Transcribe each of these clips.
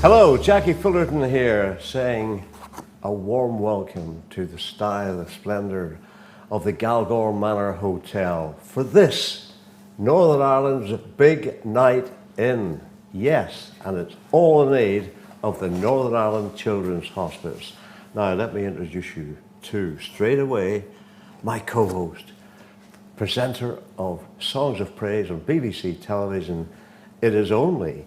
Hello, Jackie Fullerton here, saying a warm welcome to the style and splendour of the Galgore Manor Hotel for this, Northern Ireland's big night in. Yes, and it's all in aid of the Northern Ireland Children's Hospice. Now, let me introduce you to, straight away, my co-host, presenter of Songs of Praise on BBC television. It is only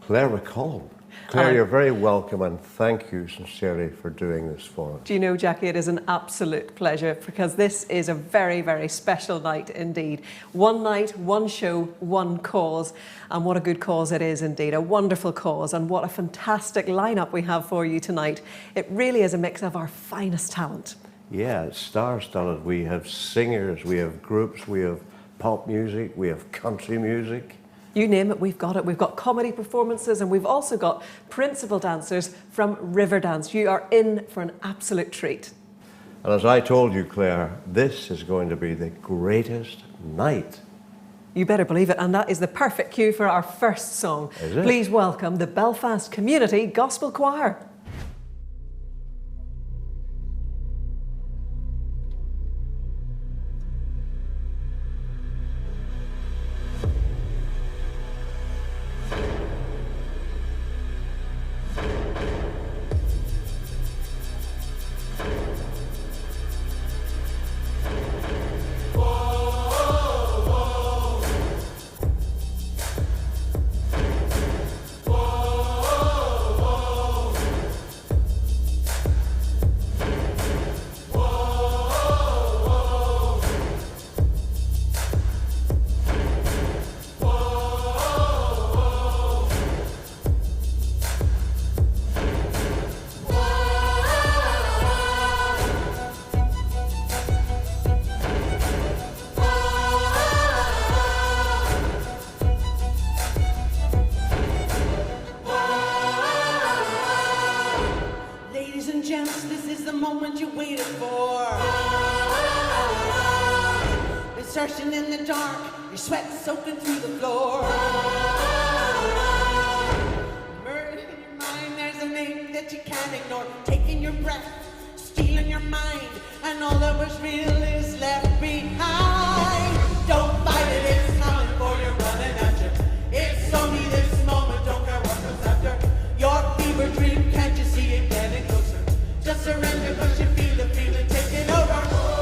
Claire McCollum. Claire, you're very welcome, and thank you sincerely for doing this for us. Do you know, Jackie, it is an absolute pleasure, because this is a very, very special night indeed. One night, one show, one cause, and what a good cause it is indeed. A wonderful cause, and what a fantastic lineup we have for you tonight. It really is a mix of our finest talent. Yeah, it's star-studded. We have singers, we have groups, we have pop music, we have country music. You name it, we've got it. We've got comedy performances, and we've also got principal dancers from Riverdance. You are in for an absolute treat. And as I told you, Claire, this is going to be the greatest night. You better believe it, and that is the perfect cue for our first song. Is it? Please welcome the Belfast Community Gospel Choir.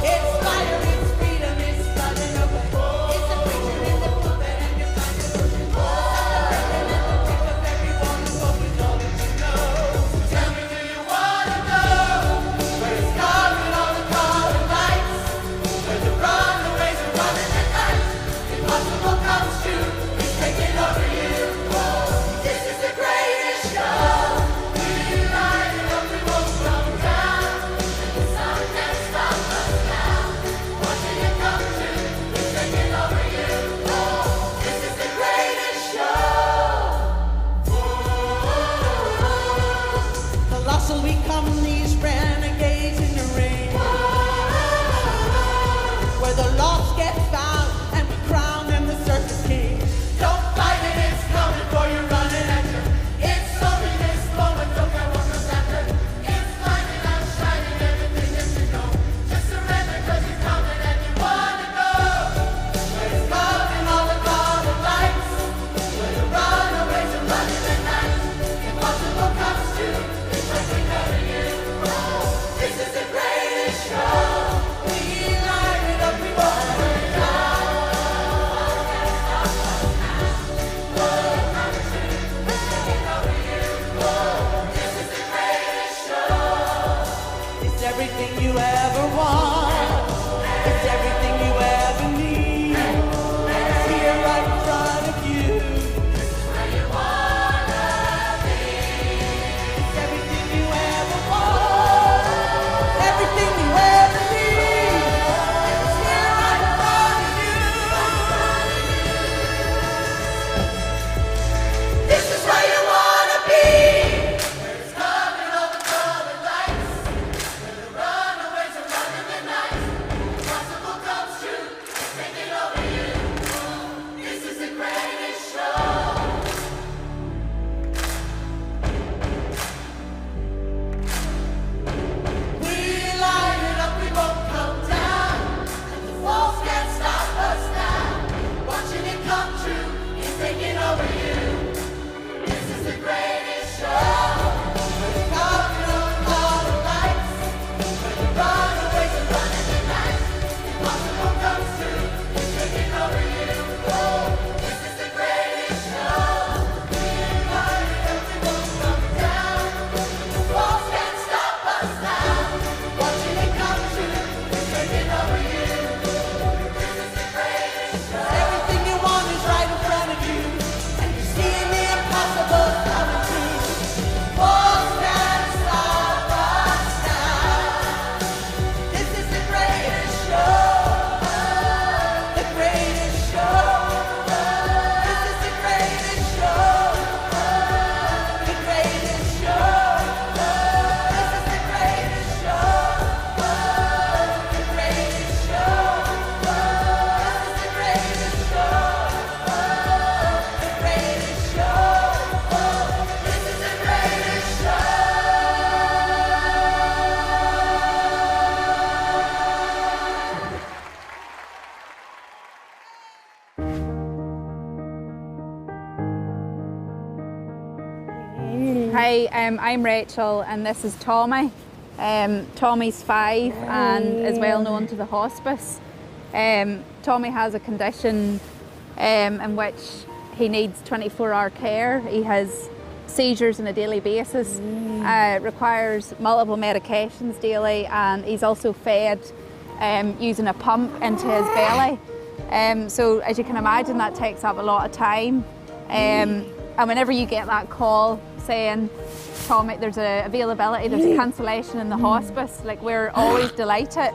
It's fire, it's freedom, it's flooding over. It's a preacher in the pulpit and you're kind of pushing. Hi, I'm Rachel and this is Tommy. Tommy's 5 and is well known to the hospice. Tommy has a condition in which he needs 24-hour care. He has seizures on a daily basis, requires multiple medications daily, and he's also fed using a pump into his belly. So as you can imagine, that takes up a lot of time. And whenever you get that call saying, Tommy, there's a availability, there's a cancellation in the hospice, like, we're always delighted.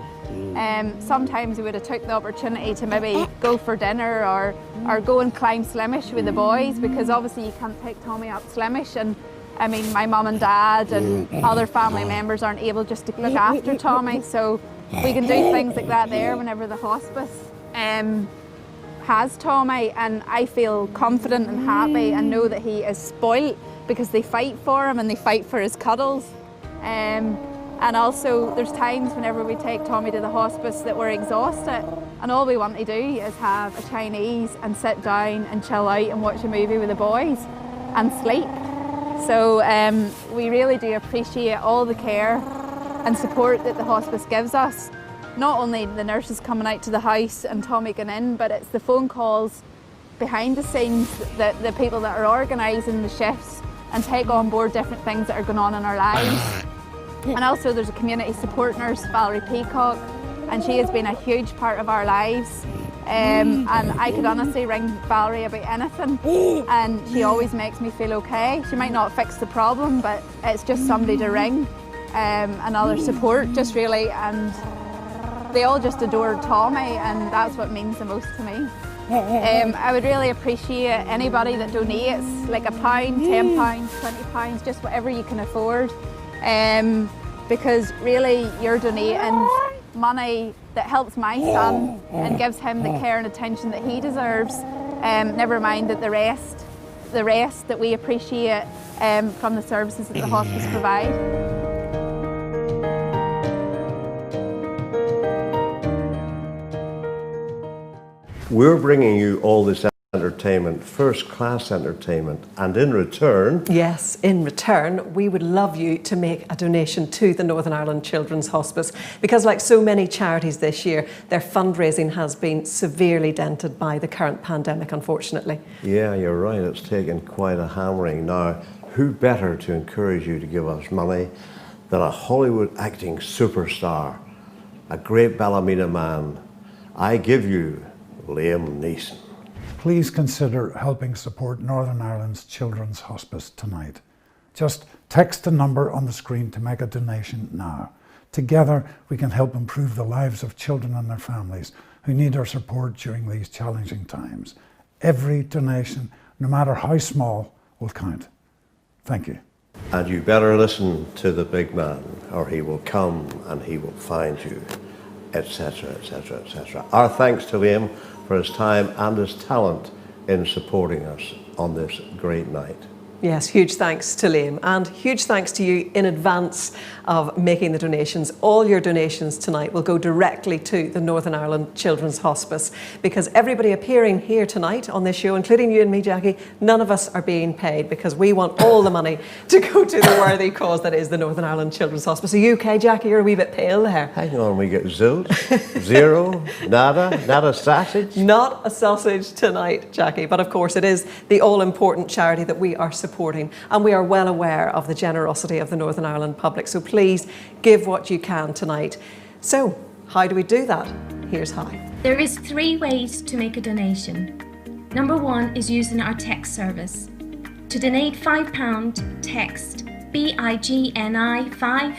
Sometimes we would have took the opportunity to maybe go for dinner or go and climb Slimish with the boys, because obviously you can't take Tommy up Slimish, and I mean, my mum and dad and other family members aren't able just to look after Tommy, so we can do things like that there whenever the hospice has Tommy, and I feel confident and happy and know that he is spoilt because they fight for him and they fight for his cuddles. And also there's times whenever we take Tommy to the hospice that we're exhausted and all we want to do is have a Chinese and sit down and chill out and watch a movie with the boys and sleep. So we really do appreciate all the care and support that the hospice gives us. Not only the nurses coming out to the house and Tommy going in, but it's the phone calls behind the scenes, that the people that are organising the shifts and take on board different things that are going on in our lives. And also there's a community support nurse, Valerie Peacock, and she has been a huge part of our lives. And I could honestly ring Valerie about anything and she always makes me feel okay. She might not fix the problem, but it's just somebody to ring, and other support, just really, and they all just adore Tommy, and that's what means the most to me. I would really appreciate anybody that donates, like £1, £10, £20, just whatever you can afford. Because really you're donating money that helps my son and gives him the care and attention that he deserves. Never mind that the rest that we appreciate from the services that the hospice provide. We're bringing you all this entertainment, first-class entertainment, and in return... Yes, in return, we would love you to make a donation to the Northern Ireland Children's Hospice, because like so many charities this year, their fundraising has been severely dented by the current pandemic, unfortunately. Yeah, you're right, it's taken quite a hammering. Now, who better to encourage you to give us money than a Hollywood acting superstar, a great Ballymena man? I give you Liam Neeson. Please consider helping support Northern Ireland's Children's Hospice tonight. Just text the number on the screen to make a donation now. Together we can help improve the lives of children and their families who need our support during these challenging times. Every donation, no matter how small, will count. Thank you. And you better listen to the big man, or he will come and he will find you, etc., etc., etc. Our thanks to Liam for his time and his talent in supporting us on this great night. Yes, huge thanks to Liam, and huge thanks to you in advance of making the donations. All your donations tonight will go directly to the Northern Ireland Children's Hospice, because everybody appearing here tonight on this show, including you and me, Jackie, none of us are being paid, because we want all the money to go to the worthy cause that is the Northern Ireland Children's Hospice. Are you okay, Jackie? You're a wee bit pale there. Hang on, we get zilch, zero, nada, not a sausage? Not a sausage tonight, Jackie, but of course it is the all-important charity that we are supporting, and we are well aware of the generosity of the Northern Ireland public, so please give what you can tonight. So, how do we do that? Here's how. There is 3 ways to make a donation. Number 1 is using our text service. To donate £5, text BIGNI 5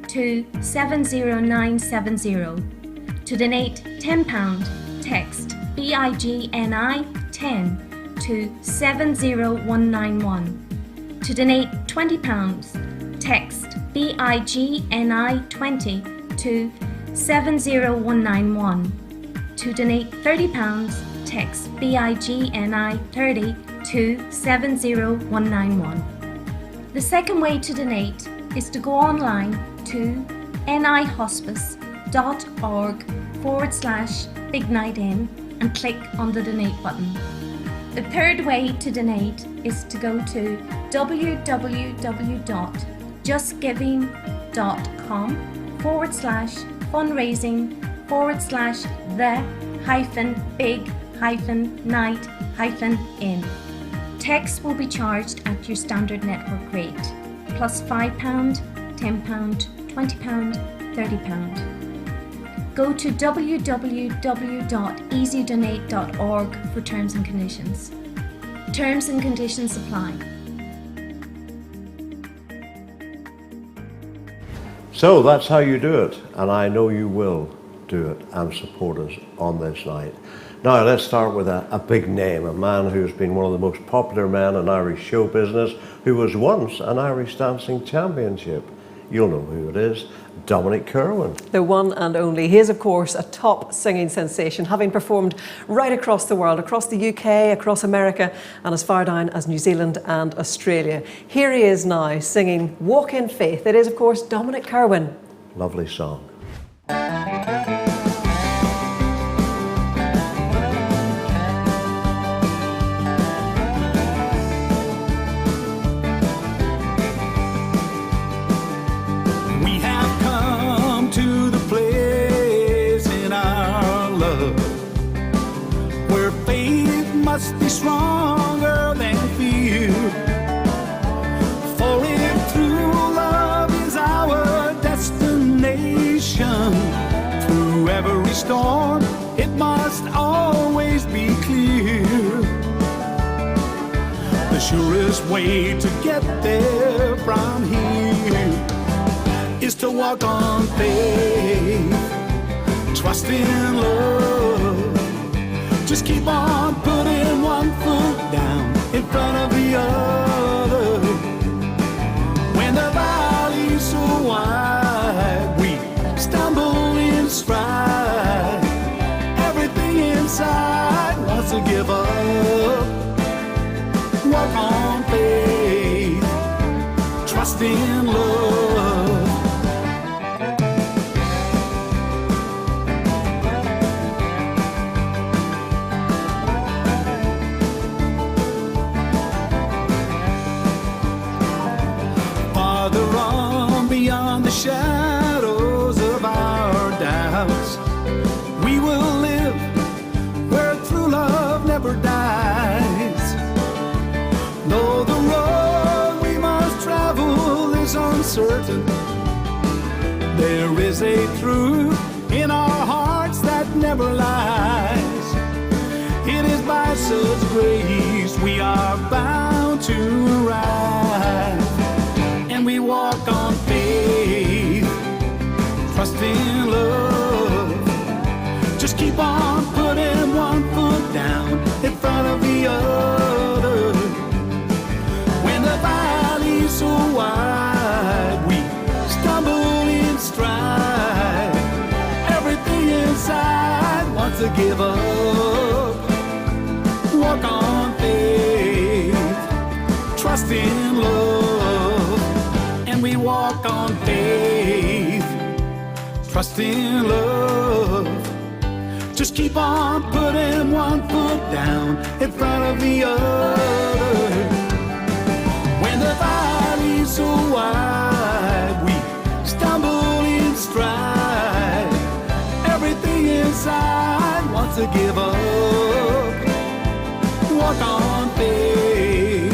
to 70970. To donate £10, text BIGNI 10 to 70191. To donate £20, text BIGNI 20 to 70191. To donate £30, text BIGNI 30 to 70191. The second way to donate is to go online to nihospice.org/Big Night In and click on the donate button. The third way to donate is to go to www.justgiving.com/the-big-night-in. Text will be charged at your standard network rate, plus £5, £10, £20, £30. Go to www.easydonate.org for terms and conditions. Terms and conditions apply. So that's how you do it, and I know you will do it and support us on this night. Now let's start with a big name, a man who's been one of the most popular men in Irish show business, who was once an Irish dancing championship. You'll know who it is, Dominic Kirwan. The one and only. He is, of course, a top singing sensation, having performed right across the world, across the UK, across America, and as far down as New Zealand and Australia. Here he is now, singing Walk in Faith. It is, of course, Dominic Kirwan. Lovely song. Must be stronger than fear. For if true love is our destination, through every storm it must always be clear. The surest way to get there from here is to walk on faith, trust in love. Just keep on putting one foot down in front of the other. When the valley's so wide, we stumble in stride. Everything inside wants to give up. Walk on faith, trust in love. Shadows of our doubts, we will live where true love never dies. Though the road we must travel is uncertain, there is a truth in our hearts that never lies. It is by such grace we are bound to rise, and we walk on faith, trust in love. Just keep on putting one foot down in front of the other. When the valley's so wide, we stumble in stride. Everything inside wants to give up. Walk on faith, trust in love. And we walk on faith, trust in love. Just keep on putting one foot down in front of the other. When the valley's so wide, we stumble in stride. Everything inside wants to give up. Walk on faith,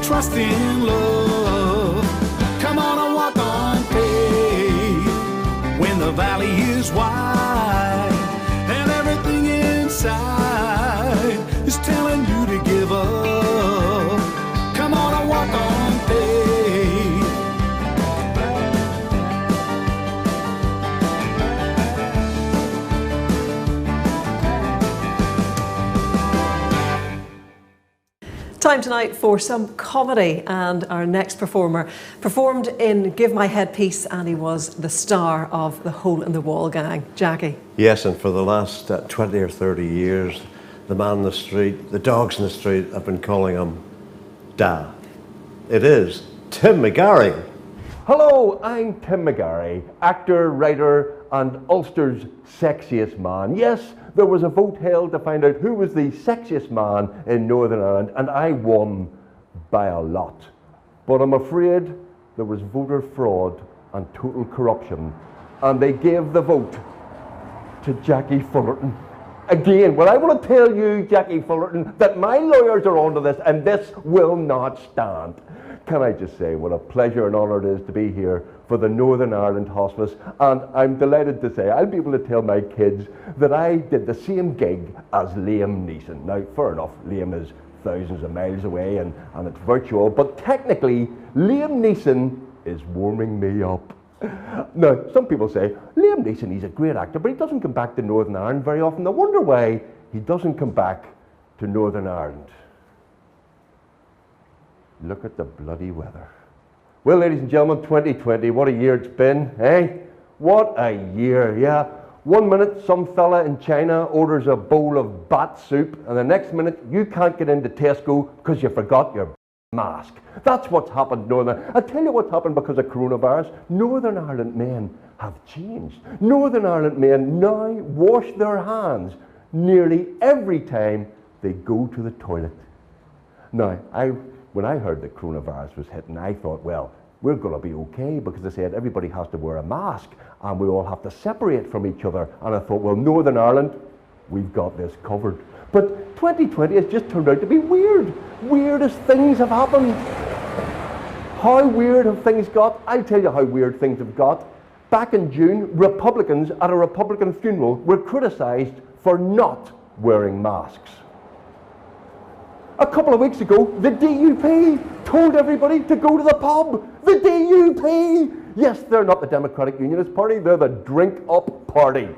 trust in love. Come on and walk on faith when the valley is wide and everything inside is telling you to give up. Come on and walk on faith. Time tonight for some comedy, and our next performer performed in Give My Headpiece, and he was the star of the Hole in the Wall gang. Jackie. Yes, and for the last 20 or 30 years, the man in the street, the dogs in the street have been calling him Da. It is Tim McGarry. Hello, I'm Tim McGarry, actor, writer and Ulster's sexiest man. Yes, there was a vote held to find out who was the sexiest man in Northern Ireland, and I won by a lot. But I'm afraid there was voter fraud and total corruption, and they gave the vote to Jackie Fullerton. Again, well, I want to tell you, Jackie Fullerton, that my lawyers are onto this, and this will not stand. Can I just say what a pleasure and honour it is to be here for the Northern Ireland Hospice, and I'm delighted to say I'll be able to tell my kids that I did the same gig as Liam Neeson. Now, fair enough, Liam is thousands of miles away and it's virtual, but technically Liam Neeson is warming me up. Now, some people say, Liam Neeson, he's a great actor, but he doesn't come back to Northern Ireland very often. I wonder why he doesn't come back to Northern Ireland. Look at the bloody weather. Well, ladies and gentlemen, 2020, what a year it's been, eh? What a year, yeah. 1 minute, some fella in China orders a bowl of bat soup, and the next minute, you can't get into Tesco because you forgot your mask. That's what's happened, Northern. I'll tell you what's happened because of coronavirus. Northern Ireland men have changed. Northern Ireland men now wash their hands nearly every time they go to the toilet. Now, when I heard that coronavirus was hitting, I thought, well, we're going to be okay, because they said everybody has to wear a mask and we all have to separate from each other. And I thought, well, Northern Ireland, we've got this covered. But 2020 has just turned out to be weird. Weirdest things have happened. How weird have things got? I'll tell you how weird things have got. Back in June, Republicans at a Republican funeral were criticised for not wearing masks. A couple of weeks ago, the DUP told everybody to go to the pub. The DUP! Yes, they're not the Democratic Unionist Party, they're the drink-up party.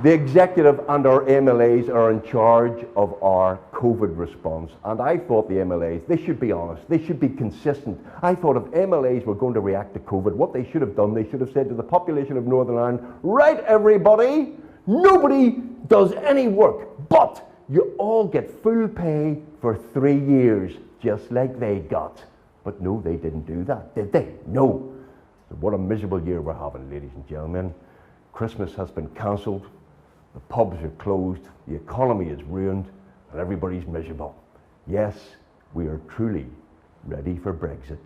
The executive and our MLAs are in charge of our COVID response, and I thought the MLAs, they should be honest, they should be consistent. I thought if MLAs were going to react to COVID, what they should have done, they should have said to the population of Northern Ireland, right everybody, nobody does any work, but you all get full pay for 3 years, just like they got. But no, they didn't do that, did they? No. So what a miserable year we're having, ladies and gentlemen. Christmas has been cancelled. The pubs are closed, the economy is ruined, and everybody's miserable. Yes, we are truly ready for Brexit.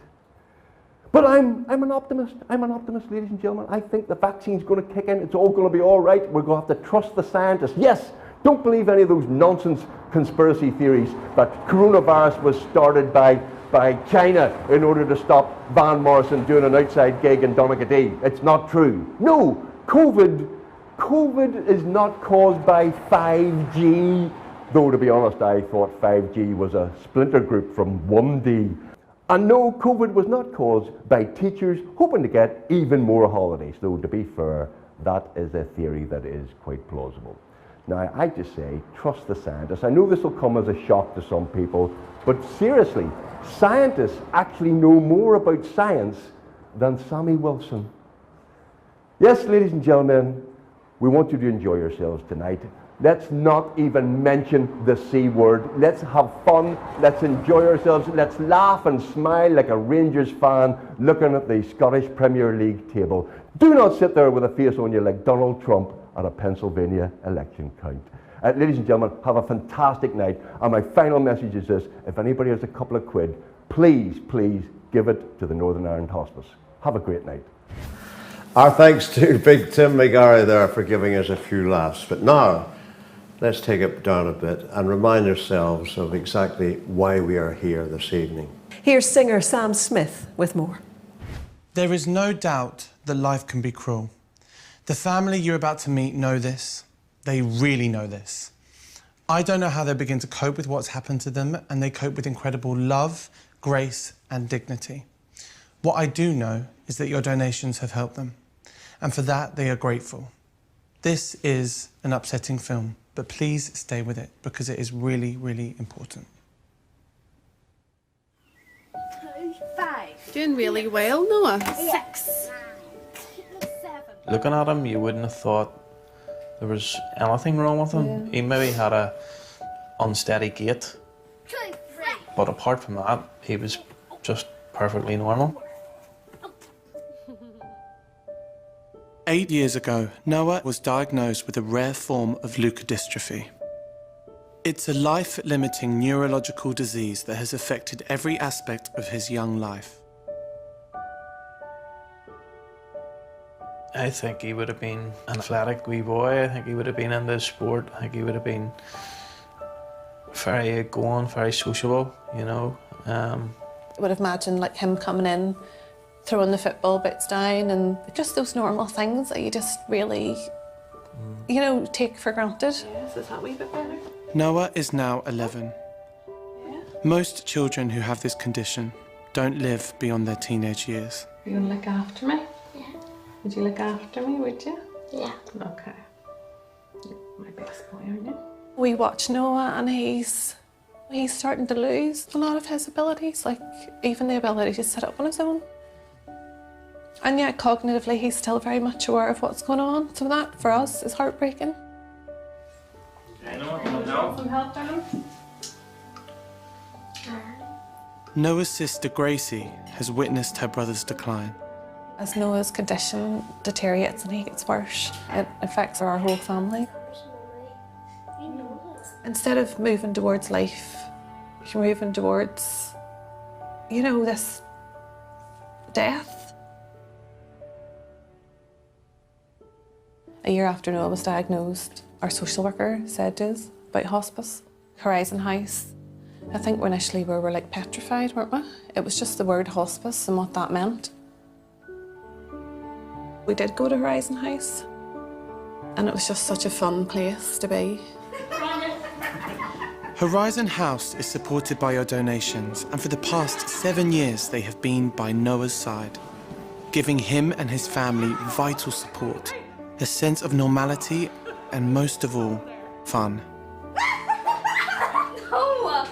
But I'm an optimist. I'm an optimist, ladies and gentlemen. I think the vaccine's going to kick in. It's all going to be all right. We're going to have to trust the scientists. Yes, don't believe any of those nonsense conspiracy theories that coronavirus was started by China in order to stop Van Morrison doing an outside gig in Donegal. It's not true. No, COVID is not caused by 5G, though to be honest I thought 5G was a splinter group from 1D. And no, COVID was not caused by teachers hoping to get even more holidays, though to be fair, that is a theory that is quite plausible. Now, I just say, trust the scientists. I know this will come as a shock to some people, but seriously, scientists actually know more about science than Sammy Wilson. Yes, ladies and gentlemen, we want you to enjoy yourselves tonight. Let's not even mention the C word. Let's have fun. Let's enjoy ourselves. Let's laugh and smile like a Rangers fan looking at the Scottish Premier League table. Do not sit there with a face on you like Donald Trump at a Pennsylvania election count. Ladies and gentlemen, have a fantastic night. And my final message is this: if anybody has a couple of quid, please, please give it to the Northern Ireland Hospice. Have a great night. Our thanks to big Tim McGarry there for giving us a few laughs. But now, let's take it down a bit and remind ourselves of exactly why we are here this evening. Here's singer Sam Smith with more. There is no doubt that life can be cruel. The family you're about to meet know this. They really know this. I don't know how they begin to cope with what's happened to them, and they cope with incredible love, grace, and dignity. What I do know is that your donations have helped them, and for that they are grateful. This is an upsetting film, but please stay with it because it is really, really important. 2, 5. Doing really well, Noah. 6. 7. Looking at him, you wouldn't have thought there was anything wrong with him. Yeah. He maybe had a unsteady gait, 2, 3. but apart from that, he was just perfectly normal. 8 years ago, Noah was diagnosed with a rare form of leukodystrophy. It's a life-limiting neurological disease that has affected every aspect of his young life. I think he would have been an athletic wee boy. I think he would have been into sport. I think he would have been very outgoing, very sociable, you know. I would have imagined like him coming in, throwing the football bits down, and just those normal things that you just really, you know, take for granted. Yes, is that a wee bit better? Noah is now 11. Yeah. Most children who have this condition don't live beyond their teenage years. Are you going to look after me? Yeah. Would you look after me, would you? Yeah. Okay. You're my best boy, aren't you? We watch Noah and he's starting to lose a lot of his abilities, like even the ability to sit up on his own. And yet cognitively he's still very much aware of what's going on, so that for us is heartbreaking. Some help, darling? Noah's sister Gracie has witnessed her brother's decline. As Noah's condition deteriorates and he gets worse, it affects our whole family. Instead of moving towards life, you're moving towards, you know, this death. A year after Noah was diagnosed, our social worker said to us about hospice, Horizon House. I think initially we were like petrified, weren't we? It was just the word hospice and what that meant. We did go to Horizon House, and it was just such a fun place to be. Horizon House is supported by your donations, and for the past 7 years they have been by Noah's side, giving him and his family vital support, a sense of normality, and most of all, fun. No!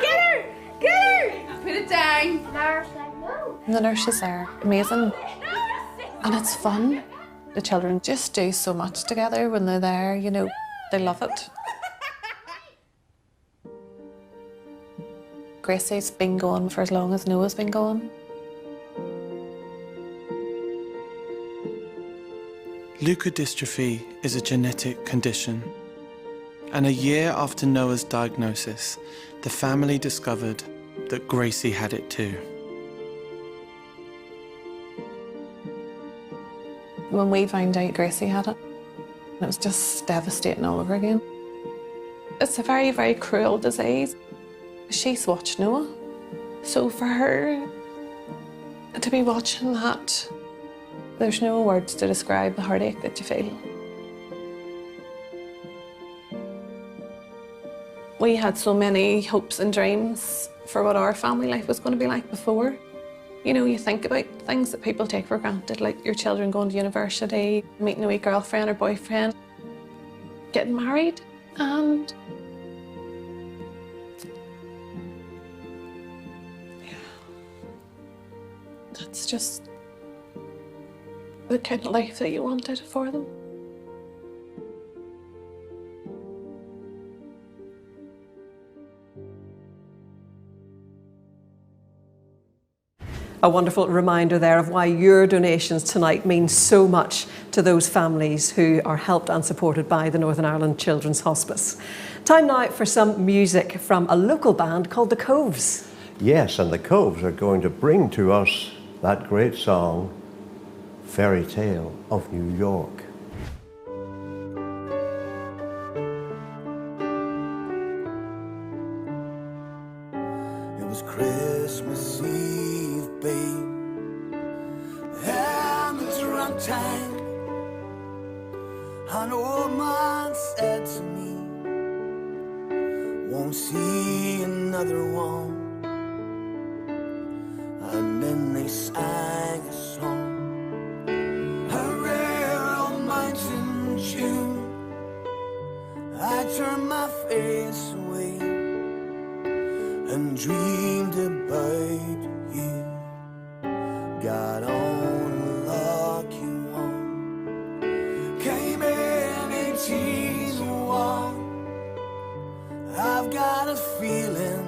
Get her! Get her! Put it down. Nurse, like, no. And the nurses are amazing, and it's fun. The children just do so much together when they're there, you know, they love it. Gracie's been going for as long as Noah's been going. Leukodystrophy is a genetic condition, and a year after Noah's diagnosis, the family discovered that Gracie had it too. When we found out Gracie had it, it was just devastating all over again. It's a very, very cruel disease. She's watched Noah, so for her to be watching that, there's no words to describe the heartache that you feel. We had so many hopes and dreams for what our family life was going to be like before. You know, you think about things that people take for granted, like your children going to university, meeting a wee girlfriend or boyfriend, getting married, and that's just the kind of life that you wanted for them. A wonderful reminder there of why your donations tonight mean so much to those families who are helped and supported by the Northern Ireland Children's Hospice. Time now for some music from a local band called the Coves. Yes, and the Coves are going to bring to us that great song, Fairy Tale of New York. It was Christmas Eve, babe, and the drunk tank. An old man said to me, won't see another one. And then they sang a song, a rare old mountain tune. I turned my face away and dreamed about you. Got on a lucky one, came in 1801. I've got a feeling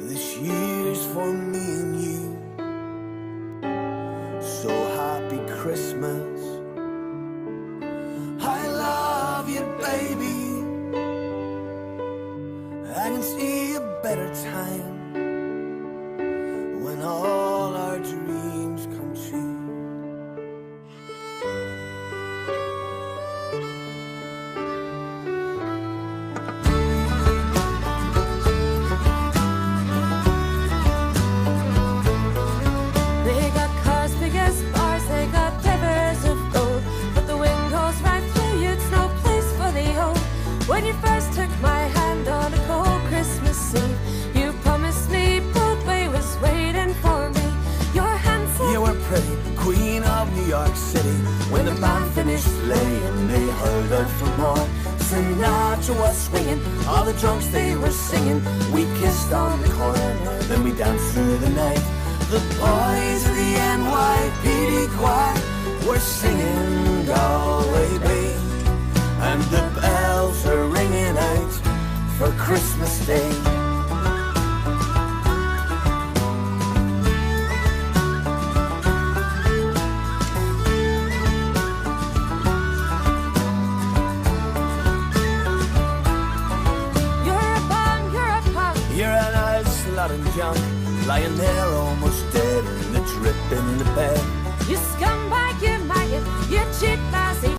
this year's for me and you. So happy city. When the band finished playing, they hurled out for more. Sinatra was swinging, all the drunks they were singing. We kissed on the corner, then we danced through the night. The boys of the NYPD choir were singing Galway Bay, and the bells are ringing out for Christmas Day. Junk, lying there almost dead in the drip in the bed. You scumbag, you maggot, you cheat lassie.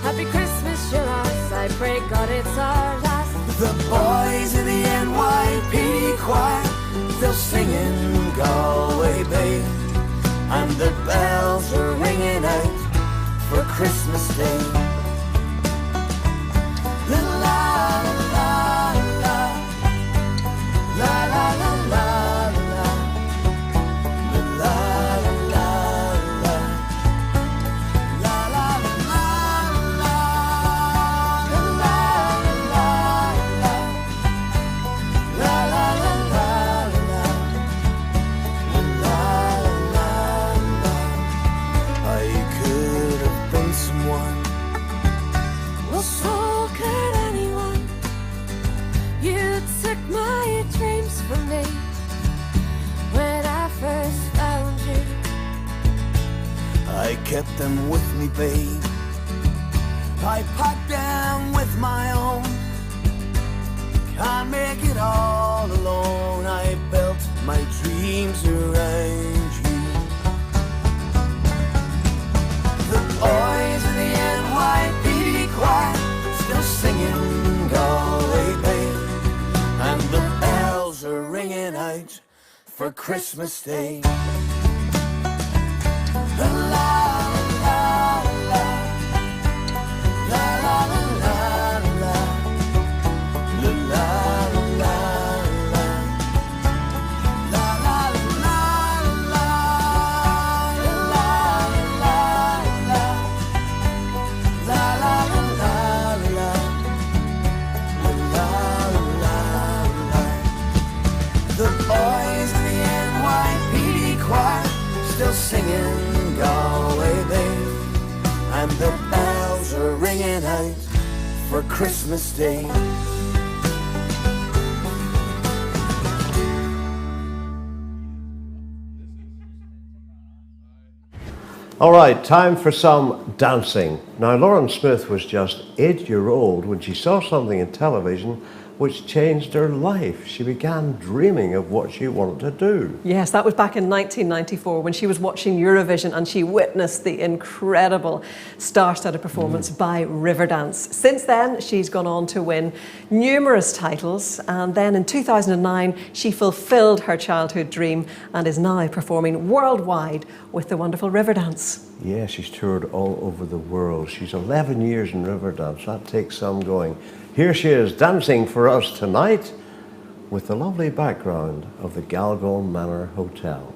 Happy Christmas, you're ours. I pray God it's our last. The boys in the NYPD choir, they're singing Galway Bay, and the bells are ringing out for Christmas Day. La la la la la la la. I kept them with me, babe. I packed them with my own. Can't make it all alone. I built my dreams around you. The boys in the NYPD choir still singing Galway Bay, and the bells are ringing out for Christmas Day. La la la la la la la la The boys in the NYPD choir still singing Galway Bay, and the bells are ringing out for Christmas Day. All right, time for some dancing. Now, Lauren Smith was just 8-year-old when she saw something in television which changed her life. She began dreaming of what she wanted to do. Yes, that was back in 1994 when she was watching Eurovision and she witnessed the incredible star-studded performance by Riverdance. Since then, she's gone on to win numerous titles, and then in 2009, she fulfilled her childhood dream and is now performing worldwide with the wonderful Riverdance. Yeah, she's toured all over the world. She's 11 years in Riverdance. That takes some going. Here she is dancing for us tonight with the lovely background of the Galgorm Manor Hotel.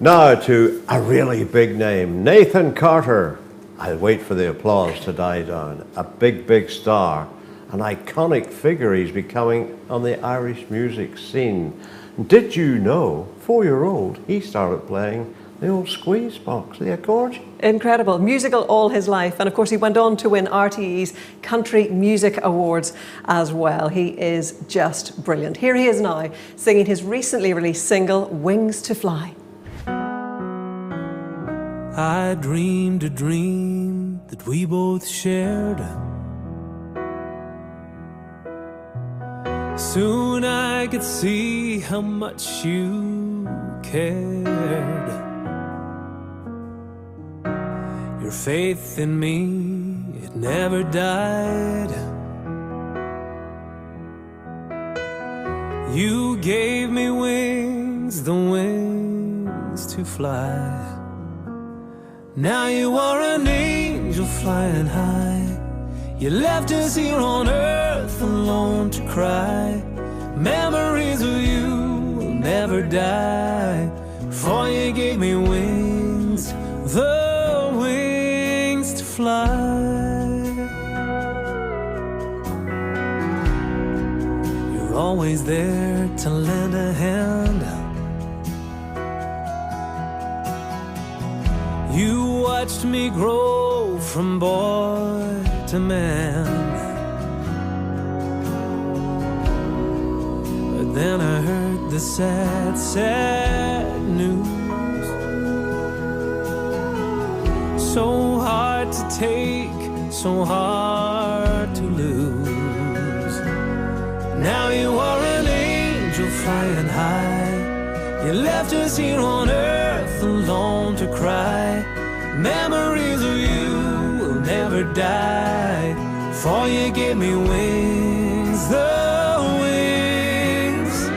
Now to a really big name, Nathan Carter. I'll wait for the applause to die down. A big, big star, an iconic figure he's becoming on the Irish music scene. Did you know, 4-year-old, he started playing the old squeeze box, the accordion? Incredible. Musical all his life. And of course, he went on to win RTE's Country Music Awards as well. He is just brilliant. Here he is now, singing his recently released single, Wings to Fly. I dreamed a dream that we both shared. Soon I could see how much you cared. Your faith in me, it never died. You gave me wings, the wings to fly. Now you are an angel flying high. You left us here on earth alone to cry. Memories of you will never die. For you gave me wings, the wings to fly. You're always there to lend a hand. You watched me grow from boy to man. But then I heard the sad, sad news. So hard to take, so hard to lose. Now you are an angel flying high. You left us here on earth alone to cry. Memories of you will never die. For you gave me wings, the wings.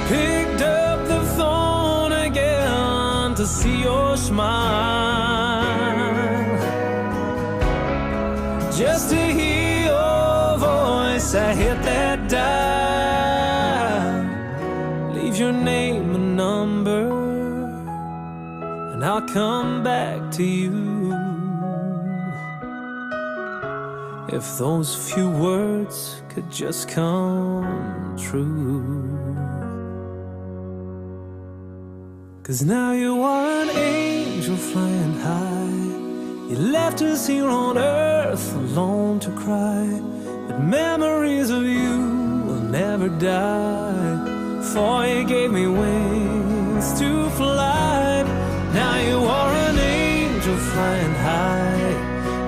Picked up the phone again to see your smile. Just to hear your voice, I hit that dial. Leave your name and number, and I'll come back to you. If those few words could just come true. 'Cause now you are an angel flying high. You left us here on earth alone to cry. But memories of you will never die. For you gave me wings to fly. Now you are an angel flying high.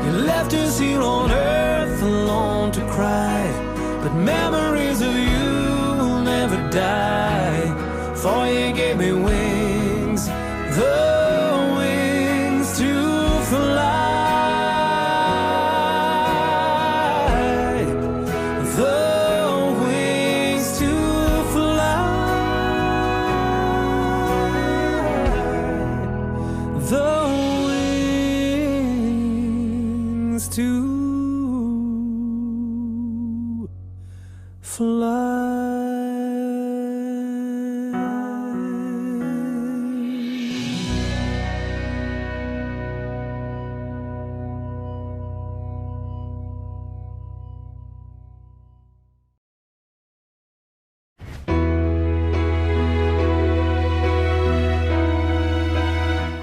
You left us here on earth alone to cry. But memories of you will never die. For you gave me wings, the wings to fly.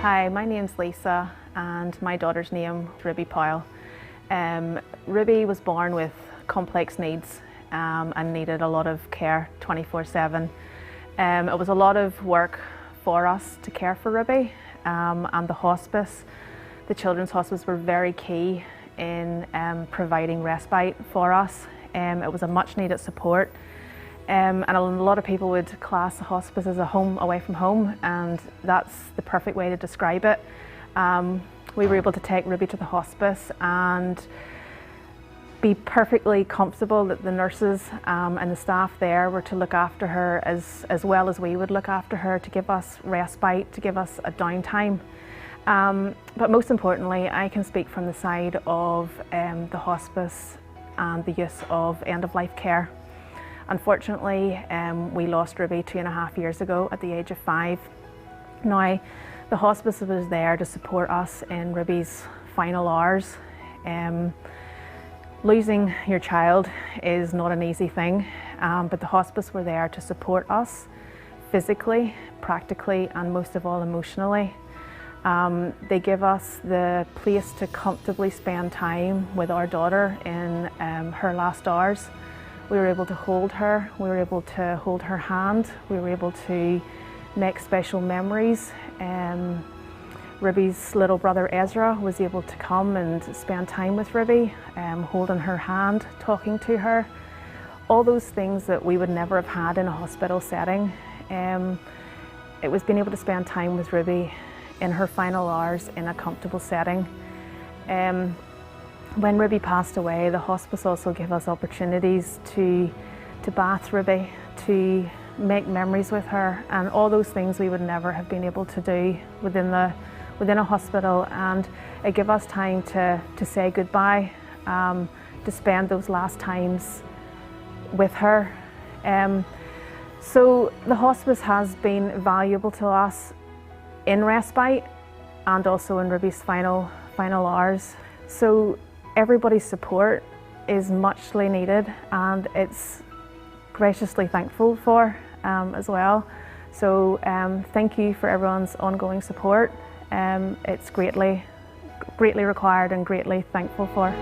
Hi, my name's Lisa and my daughter's name is Ruby Pyle. Ruby was born with complex needs and needed a lot of care 24/7. It was a lot of work for us to care for Ruby, and the hospice, the children's hospice, were very key in providing respite for us. It was a much needed support. And a lot of people would class the hospice as a home away from home, and that's the perfect way to describe it. We were able to take Ruby to the hospice and be perfectly comfortable that the nurses and the staff there were to look after her as well as we would look after her, to give us respite, to give us a downtime. But most importantly, I can speak from the side of the hospice and the use of end-of-life care. Unfortunately, we lost Ruby 2.5 years ago at the age of 5. Now, the hospice was there to support us in Ruby's final hours. Losing your child is not an easy thing, but the hospice were there to support us physically, practically, and most of all emotionally. They give us the place to comfortably spend time with our daughter in her last hours. We were able to hold her, we were able to hold her hand, we were able to make special memories. Ruby's little brother Ezra was able to come and spend time with Ruby, holding her hand, talking to her. All those things that we would never have had in a hospital setting. It was being able to spend time with Ruby in her final hours in a comfortable setting. When Ruby passed away, the hospice also gave us opportunities to bath Ruby, to make memories with her, and all those things we would never have been able to do within a hospital. And it gave us time to say goodbye, to spend those last times with her. So the hospice has been valuable to us in respite and also in Ruby's final hours. So everybody's support is muchly needed, and it's graciously thankful for as well. So thank you for everyone's ongoing support. It's greatly required and greatly thankful for.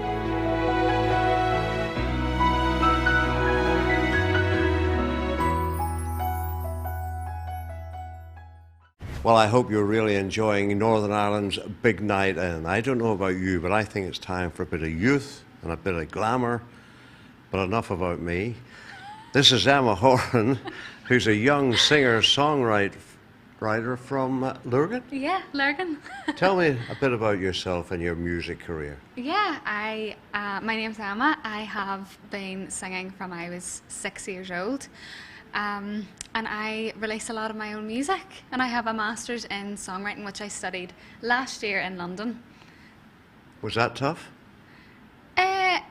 Well, I hope you're really enjoying Northern Ireland's big night in. I don't know about you, but I think it's time for a bit of youth and a bit of glamour. But enough about me. This is Emma Horan, who's a young singer-songwriter from Lurgan? Yeah, Lurgan. Tell me a bit about yourself and your music career. Yeah, my name's Emma. I have been singing from I was 6 years old. And I release a lot of my own music, and I have a master's in songwriting, which I studied last year in London. Was that tough?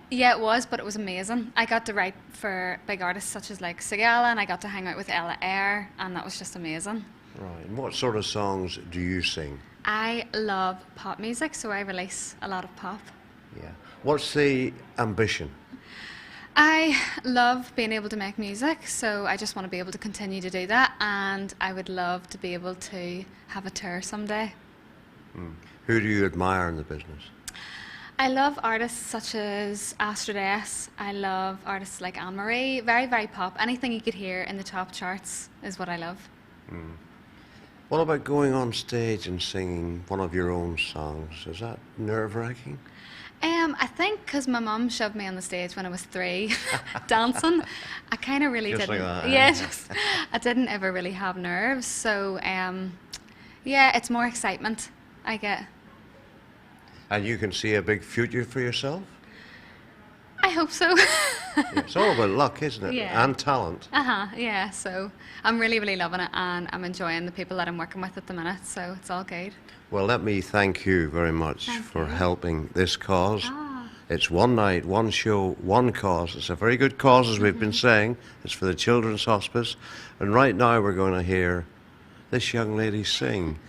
Yeah, it was, but it was amazing. I got to write for big artists such as like Sigala, and I got to hang out with Ella Eyre, and that was just amazing. Right, and what sort of songs do you sing? I love pop music, so I release a lot of pop. Yeah. What's the ambition? I love being able to make music, so I just want to be able to continue to do that, and I would love to be able to have a tour someday. Who do you admire in the business? I love artists such as Astrid S. I love artists like Anne-Marie, very, very pop. Anything you could hear in the top charts is what I love. What about going on stage and singing one of your own songs? Is that nerve-wracking? I think because my mum shoved me on the stage when I was 3, dancing, I kind of really Just didn't. like that, Yeah, I didn't ever really have nerves. So, yeah, it's more excitement I get. And you can see a big future for yourself? I hope so. It's all about luck, isn't it? Yeah. And talent. Yeah, so I'm really, really loving it, and I'm enjoying the people that I'm working with at the minute, so it's all good. Well, let me thank you very much for helping this cause. It's one night, one show, one cause. It's a very good cause, as we've been saying. It's for the Children's Hospice. And right now we're going to hear this young lady sing.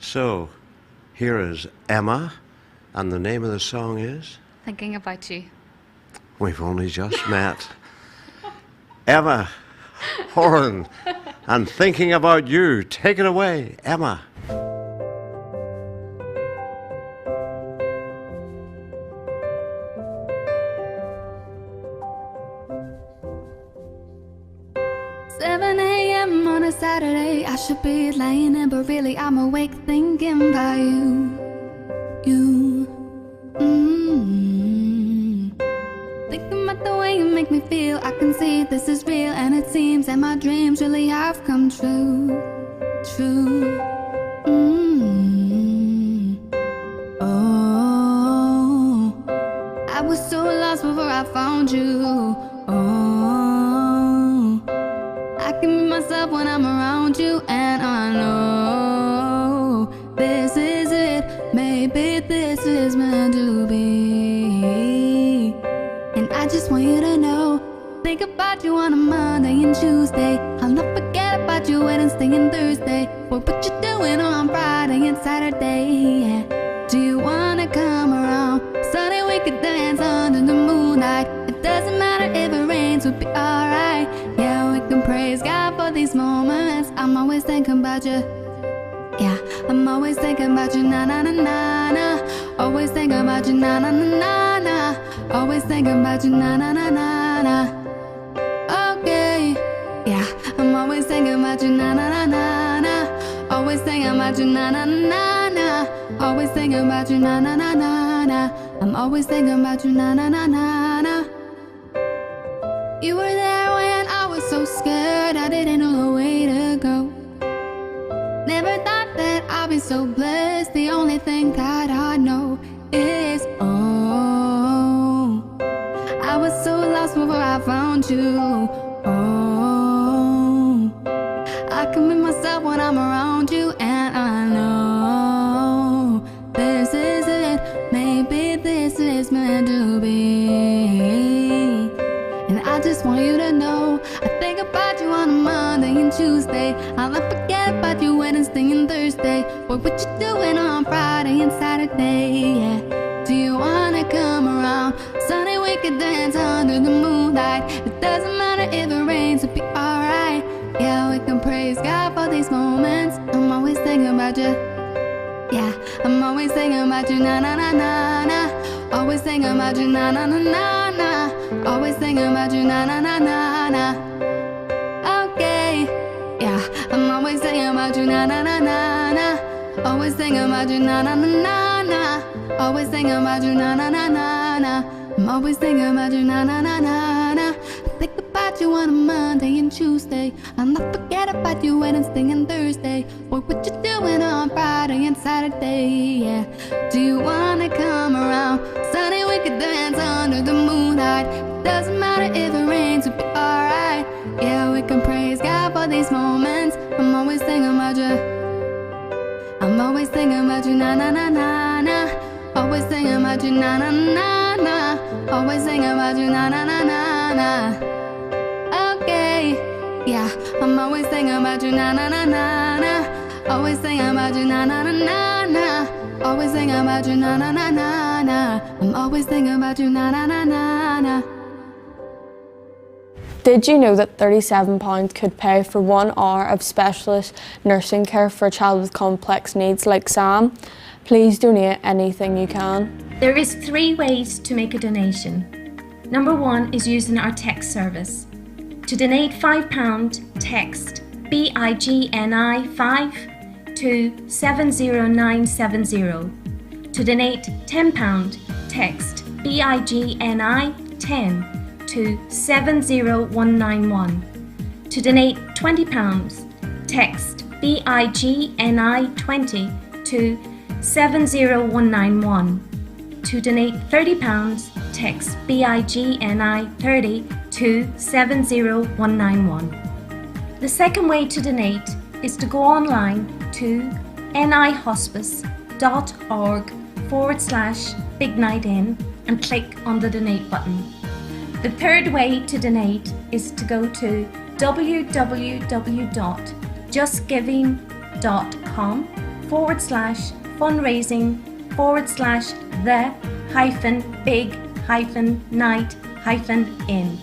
So, here is Emma, and the name of the song is? Thinking About You. We've only just met. Emma Horan, and Thinking About You. Take it away, Emma. On a Saturday, I should be laying in, but really I'm awake thinking about you. Thinking about the way you make me feel. I can see this is real, and it seems that my dreams really have come true. Oh, I was so lost before I found you. I can be myself when I'm around you, and I know this is it. Maybe this is meant to be. And I just want you to know, think about you on a Monday and Tuesday. I'll not forget about you Wednesday and Thursday. What you doing on Friday and Saturday? Yeah. Do you wanna come around? Sunday we could dance under the moonlight. It doesn't matter if it rains, we'll be alright. Yeah, we can praise God for these moments. I'm always thinking about you. Yeah, I'm always thinking about you, na na na na na. Always thinking about you, na na na na na. Always thinking about you, na na na na na. Okay, yeah, I'm always thinking about you, na na na na na. Always thinking about you, na na na na. Always thinking about you, na na na na na. I'm always thinking about you, na na na na na. You were there when I was so scared, I didn't know the way to go. Never thought that I'd be so blessed. The only thing that I know is oh, I was so lost before I found you. Oh, I commit myself when I'm around you, and I know this is it. Maybe this is meant to be. And I just want you to know, I think about you on a Monday and Tuesday. I'll not forget about you Wednesday and Thursday. What you doing on Friday and Saturday? Yeah. Do you wanna come around? Sunday we could dance under the moonlight. It doesn't matter if it rains, we'll be alright. Yeah, we can praise God for these moments. I'm always thinking about you. Yeah, I'm always thinking about you, na na na na na. Always thinking about you, na na na na na. Always thinking about you, na na na na na. Okay, yeah, I'm always thinking about you, na na na na na. Always thinking about you, na na na na na. Always thinking about you, na na na na na. I'm always thinking about you, na na na na na. I think about you on a Monday and Tuesday. I'll not forget about you Wednesday and Thursday. What you doing on Friday and Saturday? Yeah. Do you wanna come around? Sunday we could dance under the moonlight. Doesn't matter if it rains, we'll be alright. Yeah, we can praise God for these moments. I'm always thinking about you. I'm always thinking about you, na na na na na. Always thinking about you, na na na na. Always thinking about you, na na na na na. Okay, yeah, I'm always thinking about you, na na na na na. Always thinking about you, na na na na na. Always thinking about you, na na na na na. I'm always thinking about you, na na na na na. Did you know that £37 could pay for 1 hour of specialist nursing care for a child with complex needs like Sam? Please donate anything you can. There is 3 ways to make a donation. Number 1 is using our text service. To donate £5, text BIGNI 5 to 70970. To donate £10, text BIGNI 10 to 70191. To donate £20, text BIGNI 20 to 70191. To donate £30, text BIGNI 30 to 70191. The second way to donate is to go online to nihospice.org/Big Night In and click on the donate button. The third way to donate is to go to www.justgiving.com/fundraising/the-big-night-in.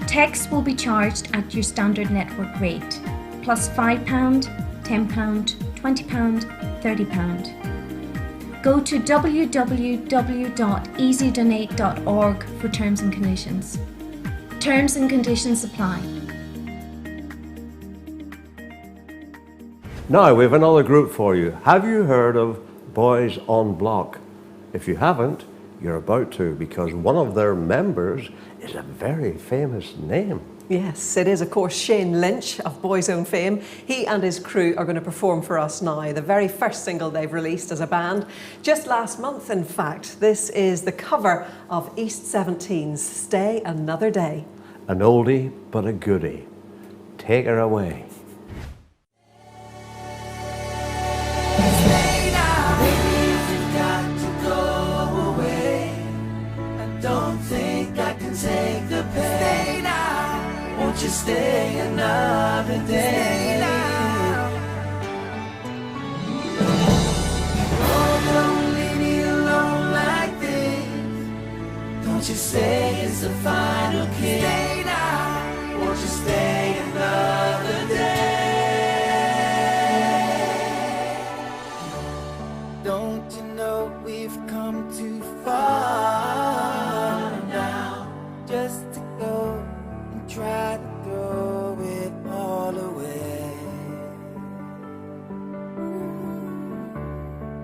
Text will be charged at your standard network rate, plus £5, £10, £20, £30. Go to www.easydonate.org for terms and conditions. Terms and conditions apply. Now we have another group for you. Have you heard of Boyz on Block? If you haven't, you're about to, because one of their members is a very famous name. Yes, it is, of course, Shane Lynch of Boyz Own fame. He and his crew are going to perform for us now, the very first single they've released as a band. Just last month, in fact. This is the cover of East 17's Stay Another Day. An oldie, but a goodie. Take her away. Take the pain. Won't you stay another day? say it's the final kiss? Stay now. Won't you stay another day? Don't you know we've come too far now just to go and try to throw it all away?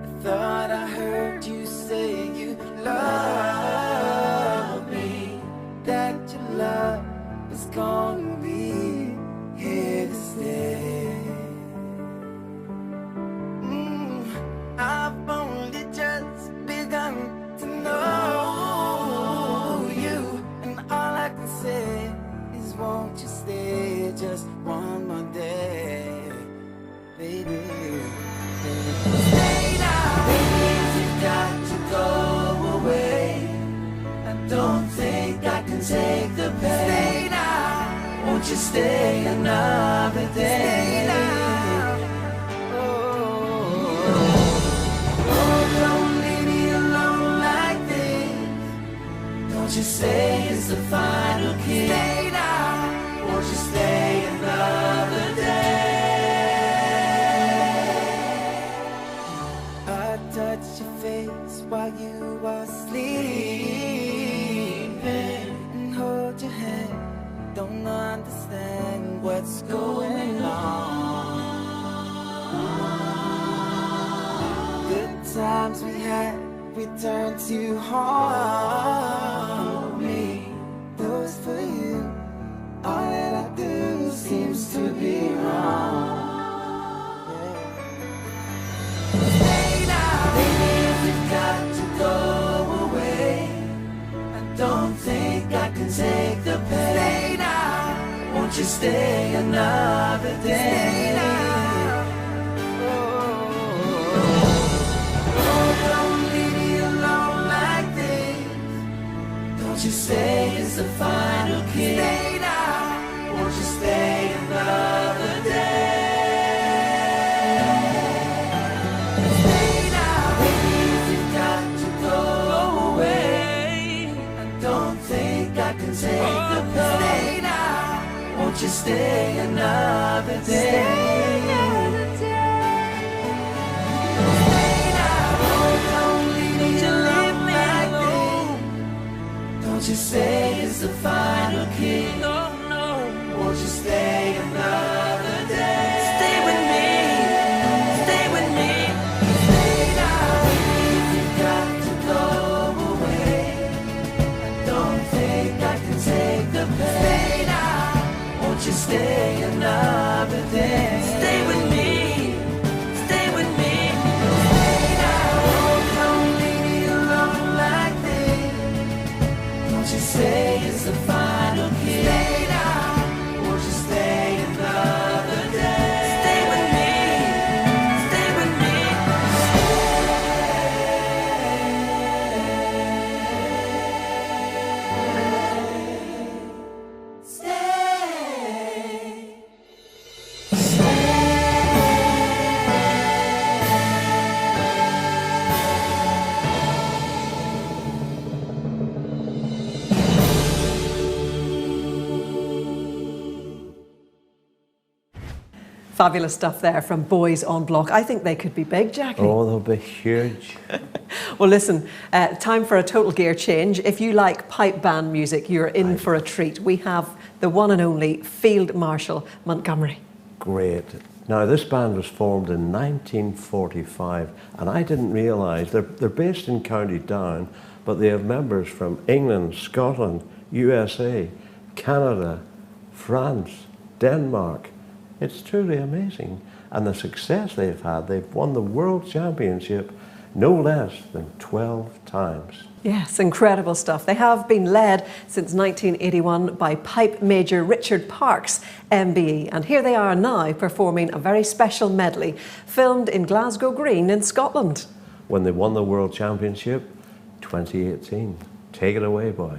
I thought I heard you say you love me, that your love is gonna be here to stay. I've only just begun to know you, and all I can say is won't you stay just one more day, baby. Stay now, baby, you've got to go away. I don't think I can take the pain. Stay now, won't you stay another day? Stay now. Oh, don't leave me alone like this. Don't you say it's the final kiss? Stay now, won't you stay another day? I touch your face while you are sleeping and hold your hand. Don't understand what's going on. Good times we had return to haunt me. Those for you, all that I do seems to be wrong. Stay now, baby, you've got to go away. I don't think I can take the pain. Stay now, won't you stay another day? Stay now. Oh, don't leave me alone like this. Don't you say it's the final kiss? Stay now, won't you stay another day? Stay now, baby, you've got to go away. I don't think I can take the pain. Stay now, won't you stay another day? Stay another day. Stay now, oh, don't leave me alone. Don't you say it's the final kiss? No, no. Won't you stay another day? Stay with me. Stay with me. Stay now, baby, you've got to go away. I don't think I can take the pain. Stay now, won't you stay another day? Stay with me. Stay with me. Stay now, oh, don't leave me alone like this. Don't you say it's the final kiss? Stay now, won't you stay another day? Stay with me. Stay with me. Fabulous stuff there from Boyz on Block. I think they could be big, Jackie. Oh, they'll be huge. Well, listen, time for a total gear change. If you like pipe band music, you're in for a treat. We have the one and only Field Marshal Montgomery. Great. Now, this band was formed in 1945, and I didn't realise they're based in County Down, but they have members from England, Scotland, USA, Canada, France, Denmark. It's truly amazing. And the success they've had, they've won the World Championship no less than 12 times. Yes, incredible stuff. They have been led since 1981 by pipe major Richard Parkes, MBE, and here they are now performing a very special medley filmed in Glasgow Green in Scotland. When they won the World Championship, 2018. Take it away, boys.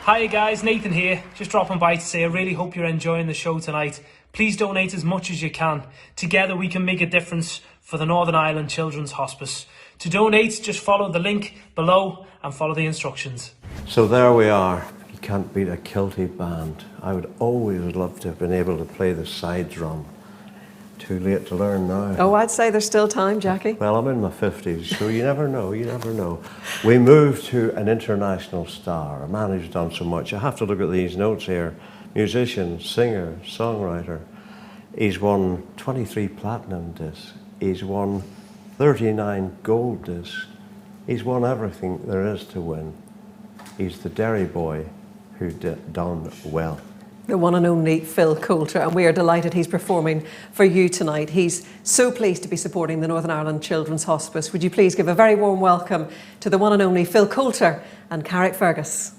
Hi guys, Nathan here. Just dropping by to say I really hope you're enjoying the show tonight. Please donate as much as you can. Together we can make a difference for the Northern Ireland Children's Hospice. To donate, just follow the link below and follow the instructions. So there we are. You can't beat a kilty band. I would always love to have been able to play the side drum. Too late to learn now. Oh, I'd say there's still time, Jackie. Well, I'm in my 50s, so you never know, you never know. We moved to an international star, a man who's done so much. I have to look at these notes here. Musician, singer, songwriter. He's won 23 platinum discs. He's won 39 gold discs. He's won everything there is to win. He's the Derry boy who done well. The one and only Phil Coulter, and we are delighted he's performing for you tonight. He's so pleased to be supporting the Northern Ireland Children's Hospice. Would you please give a very warm welcome to the one and only Phil Coulter and Carrick Fergus.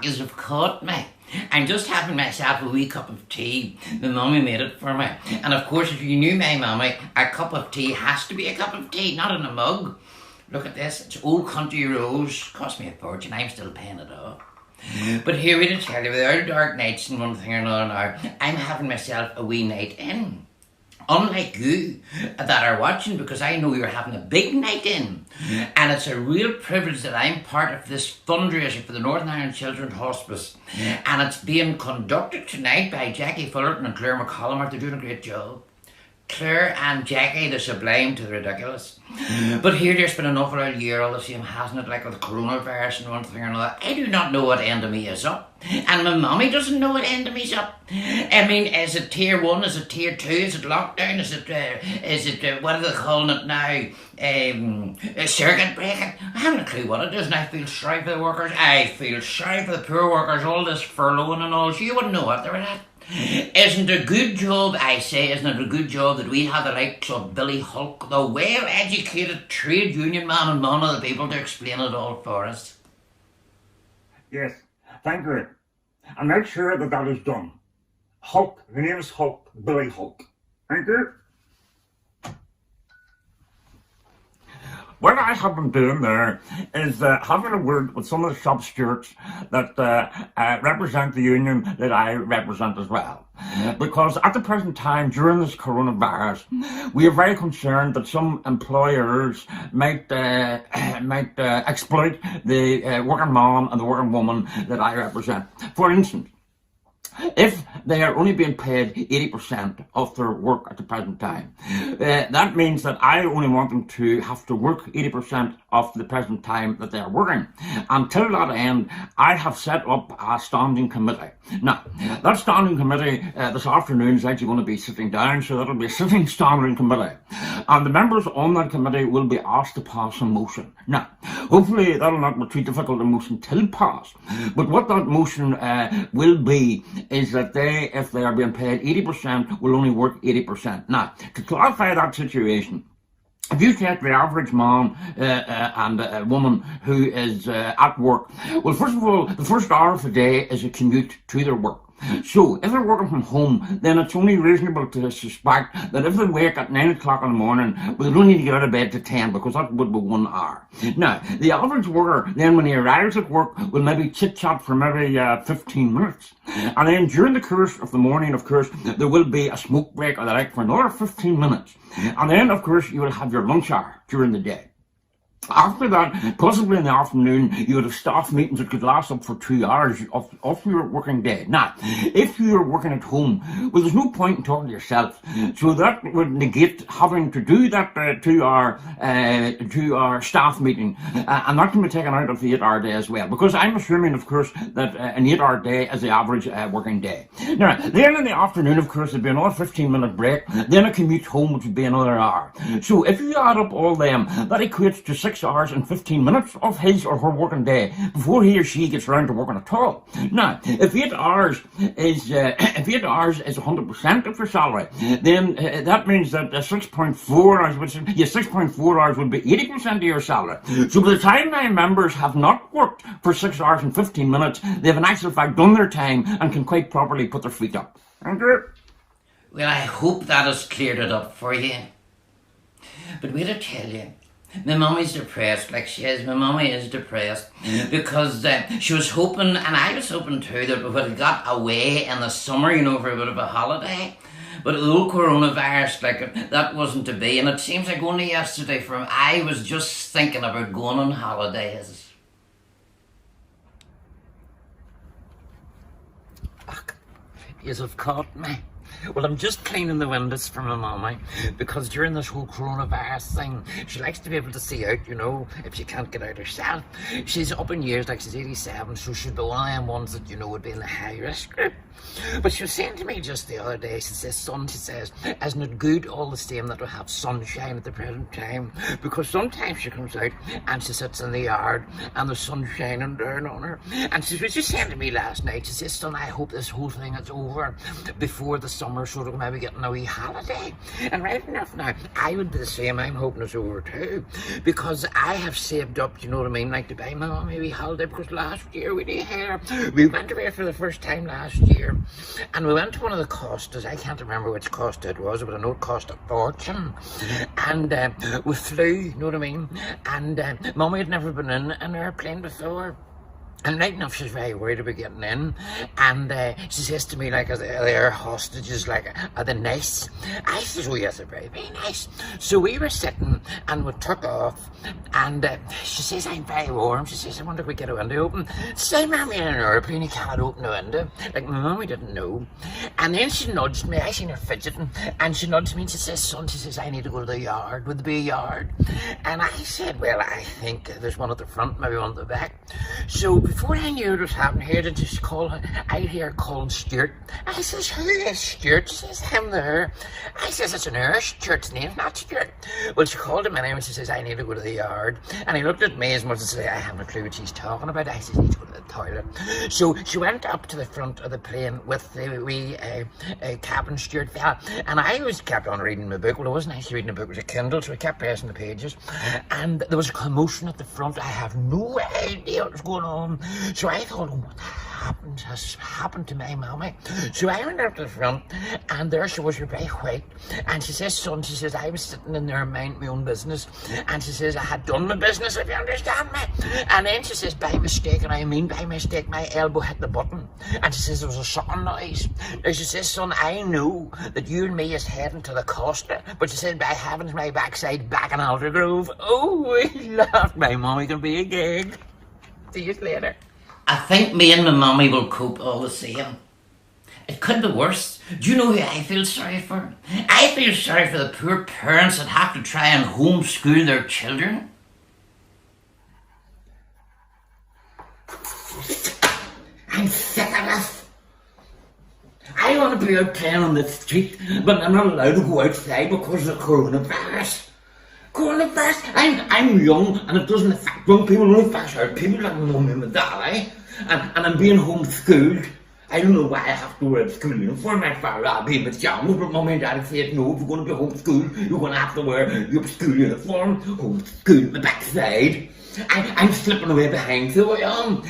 Yous have caught me. I'm just having myself a wee cup of tea. My mummy made it for me. And of course, if you knew my mummy, a cup of tea has to be a cup of tea, not in a mug. Look at this, it's Old Country Rose. Cost me a fortune, I'm still paying it off. But here we to tell you, without dark nights and one thing or another now, I'm having myself a wee night in. Unlike you that are watching, because I know you're having a big night in. And it's a real privilege that I'm part of this fundraiser for the Northern Ireland Children's Hospice. And it's being conducted tonight by Jackie Fullerton and Claire McCollum. They're doing a great job. Claire and Jackie, the sublime to the ridiculous. But here there's been an awful old year all the same, hasn't it? Like with coronavirus and one thing or another. I do not know what end of me is up. And my mummy doesn't know what end of me's up. I mean, is it tier 1? Is it tier 2? Is it lockdown? Is it what are they calling it now? Circuit breaking? I haven't a clue what it is, and I feel sorry for the workers. I feel sorry for the poor workers, all this furloughing and all. So you wouldn't know what they were at. Isn't it a good job, I say, isn't it a good job that we have the likes of Billy Hulk, the well-educated trade union man and man of the people to explain it all for us? Yes, thank you. I'm not sure that that is done. Hulk, the name is Hulk, Billy Hulk. Thank you. What I have been doing there is having a word with some of the shop stewards that represent the union that I represent as well. Because at the present time, during this coronavirus, we are very concerned that some employers might exploit the working man and the working woman that I represent. For instance, if they are only being paid 80% of their work at the present time, that means that I only want them to have to work 80% of the present time that they are working. Until that end, I have set up a standing committee. Now, that standing committee this afternoon is actually going to be sitting down, so that'll be a sitting standing committee. And the members on that committee will be asked to pass a motion. Now, hopefully that'll not be too difficult a motion to pass. But what that motion will be is that they, if they are being paid 80%, will only work 80%. Now, to clarify that situation, if you take the average man and woman who is at work, well, first of all, the first hour of the day is a commute to their work. So, if they're working from home, then it's only reasonable to suspect that if they wake at 9 o'clock in the morning, well, they don't need to get out of bed to 10 because that would be 1 hour. Now, the average worker, then when he arrives at work, will maybe chit-chat for maybe 15 minutes. And then during the course of the morning, of course, there will be a smoke break or the like for another 15 minutes. And then, of course, you will have your lunch hour during the day. After that, possibly in the afternoon, you would have staff meetings that could last up for 2 hours of your working day. Now, if you're working at home, well, there's no point in talking to yourself. So that would negate having to do that 2 hour staff meeting. And that can be taken out of the 8 hour day as well. Because I'm assuming, of course, that an 8 hour day is the average working day. Now, then in the afternoon, of course, there'd be another 15-minute break. Then a commute home, which would be another hour. So if you add up all them, that equates to 6 hours and 15 minutes of his or her working day before he or she gets around to working at all. Now, if 8 hours is 100% of your salary, then that means that 6.4 hours, 6.4 hours would be 80% of your salary. So by the time my members have not worked for 6 hours and 15 minutes, they've in actual fact done their time and can quite properly put their feet up. Thank you. Well, I hope that has cleared it up for you. But wait, I tell you, my mummy's depressed, like she is. My mummy is depressed because she was hoping, and I was hoping too, that we would have got away in the summer, you know, for a bit of a holiday. But the old coronavirus, like, that wasn't to be. And it seems like only yesterday I was just thinking about going on holidays. You've caught me. Well, I'm just cleaning the windows for my mummy because during this whole coronavirus thing, she likes to be able to see out, you know, if she can't get out herself. She's up in years, like she's 87, so she'd be one of them ones that, you know, would be in the high-risk group. But she was saying to me just the other day, she says, son, she says, isn't it good all the same that we have sunshine at the present time? Because sometimes she comes out and she sits in the yard and the sun's shining down on her. And she was just saying to me last night, she says, son, I hope this whole thing is over before the summer, so that we maybe getting a wee holiday. And right enough now, I would be the same. I'm hoping it's over too, because I have saved up, you know what I mean, like to buy my mum a wee holiday, because last year we did here. We went away for the first time last year, and we went to one of the Costas. I can't remember which Costa it was, but I know it cost a fortune. And we flew, you know what I mean, and Mummy had never been in an airplane before. And right enough, she's very worried about getting in. And she says to me, like, are there hostages, like, are they nice? I says, oh yes, they're very, very nice. So we were sitting and we took off. And she says, I'm very warm. She says, I wonder if we get a window open. Say, Mammy, in an airplane, you can't open a window. Like, my mummy didn't know. And then she nudged me. I seen her fidgeting. And she nudged me and she says, son, she says, I need to go to the yard. Would there be a yard? And I said, well, I think there's one at the front, maybe one at the back. So before I knew what was happening here, to just call her, I hear her calling Stuart. I says, who is Stuart? She says, him there. I says, it's an Irish. Stuart's name, not Stuart. Well, she called him anyway and she says, I need to go to the yard. And he looked at me as much as say, I haven't a clue what she's talking about. I says, I need to go to the toilet. So she went up to the front of the plane with the wee cabin steward fella. And I was kept on reading my book. Well, I wasn't actually reading a book, it was a Kindle, so I kept pressing the pages. And there was a commotion at the front. I have no idea what was going on. So I thought, oh, what has happened to my mammy? So I went up to the front, and there she was, very white. And she says, son, she says, I was sitting in there minding my own business. And she says, I had done my business, if you understand me. And then she says, by mistake, and I mean by mistake, my elbow hit the button. And she says, there was a sucking noise. And she says, son, I know that you and me is heading to the Costa. But she said, by heavens, my backside back in Aldergrove. Oh, I laughed. My mommy can be a gig. See you later. I think me and my mummy will cope all the same. It could be worse. Do you know who I feel sorry for? I feel sorry for the poor parents that have to try and homeschool their children. I'm sick of this. I want to be out playing on the street, but I'm not allowed to go outside because of the coronavirus. Coronavirus? I'm young and it doesn't affect young people, it only affects old people like my mum and my dad, and I'm being homeschooled. I don't know why I have to wear a school uniform. My father, I'll be in pajamas, but mummy and daddy said, no, if you're going to be homeschooled, you're going to have to wear your school uniform. Homeschool the backside. I'm slipping away behind, so I am.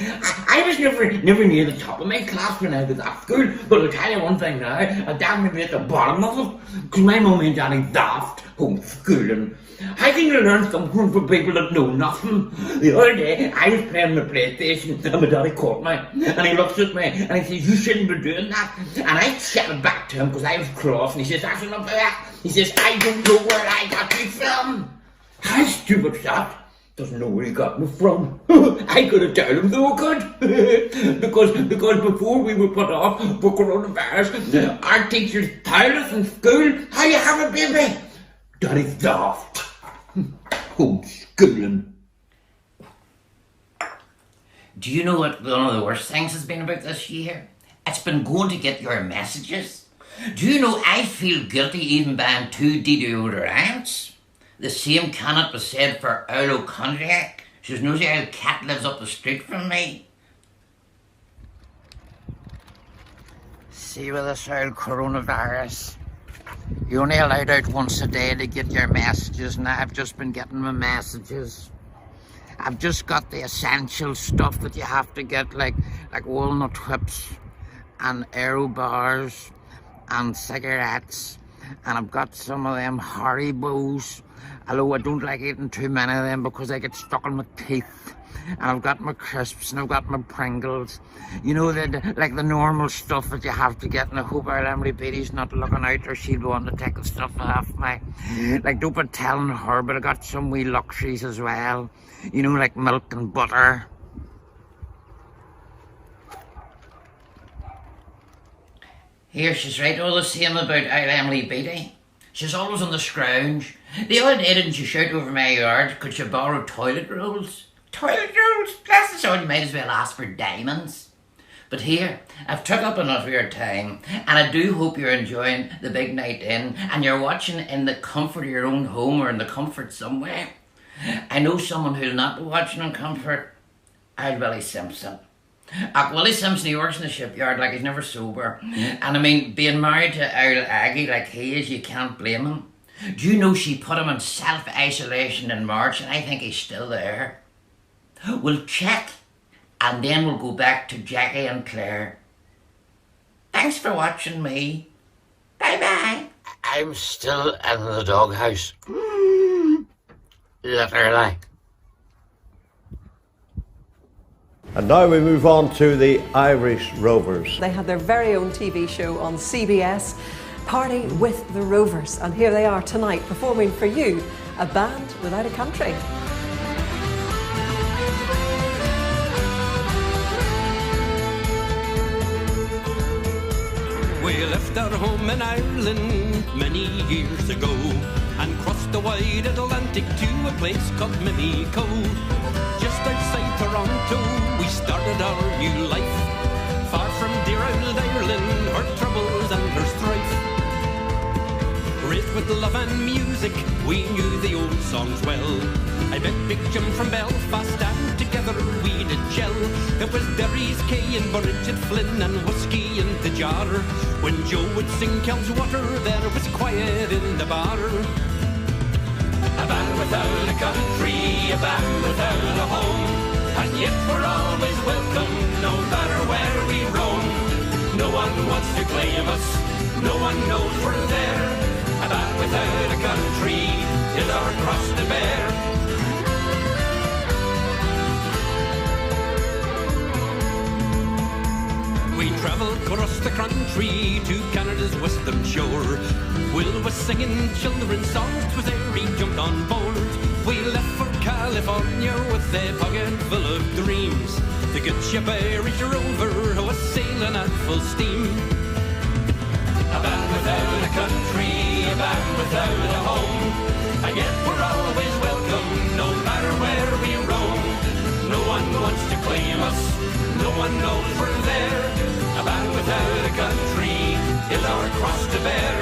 I was never near the top of my class when I was at school, but I'll tell you one thing now, I damn near be at the bottom of it, because my mummy and daddy daft homeschooling. How can you learn something from people that know nothing? The other day, I was playing my PlayStation and my daddy caught me. And he looks at me and he says, you shouldn't be doing that. And I shouted back to him because I was cross. And he says, that's enough of that. He says, I don't know where I got you from. How stupid is that? Doesn't know where he got me from. I could have told him though I could. because before we were put off for coronavirus, our teachers told us in school, how you have a baby? Daddy's daft. Homeschooling. Do you know what one of the worst things has been about this year? It's been going to get your messages. Do you know I feel guilty even buying 2 deodorants? The same cannot be said for Owl O'Condriac. She's nosy old cat lives up the street from me. See with this old coronavirus. You're only allowed out once a day to get your messages, and I've just been getting my messages. I've just got the essential stuff that you have to get, like walnut whips and Aero bars and cigarettes, and I've got some of them Haribos, although I don't like eating too many of them because they get stuck in my teeth. And I've got my crisps and I've got my Pringles. You know, like the normal stuff that you have to get. And I hope our Emily Beatty's not looking out or she'll want to take the stuff off me. Like, don't be telling her, but I got some wee luxuries as well. You know, like milk and butter. Here, she's right all the same about our Emily Beatty. She's always on the scrounge. The other day, didn't you shout over my yard, could you borrow toilet rolls? Toilet rolls? Bless us all, you might as well ask for diamonds. But here, I've took up enough of your time, and I do hope you're enjoying the big night in, and you're watching in the comfort of your own home or in the comfort somewhere. I know someone who'll not be watching in comfort. Old Willie Simpson. Willie Simpson, he works in the shipyard like he's never sober. And I mean, being married to old Aggie like he is, you can't blame him. Do you know she put him in self-isolation in March, and I think he's still there. We'll check, and then we'll go back to Jackie and Claire. Thanks for watching me. Bye-bye. I'm still in the doghouse. Literally. And now we move on to the Irish Rovers. They had their very own TV show on CBS, Party with the Rovers. And here they are tonight performing for you, A Band Without a Country. We left our home in Ireland many years ago and crossed the wide Atlantic to a place called Mimico. Just outside Toronto we started our new life, far from dear old Ireland, her troubles and her strife. Raised with love and music, we knew the old songs well. I met Big Jim from Belfast and together we did gel. It was Derry's Kay and Bridget Flynn and whiskey in the jar. When Joe would sing Kel's Water, there was quiet in the bar. A band without a country, a band without a home, and yet we're always welcome, no matter where we roam. No one wants to claim us, no one knows we're there. A band without a country is our cross to bear. We travelled across the country to Canada's western shore. Will was singing children's songs, 'twas there he jumped on board. We left for California with a pocket full of dreams. The good ship Irish Rover was sailing at full steam. A band without a country, a band without a home, and yet we're always welcome, no matter where we roam. No one wants to claim us, no one knows we're there. A band without a country is our cross to bear.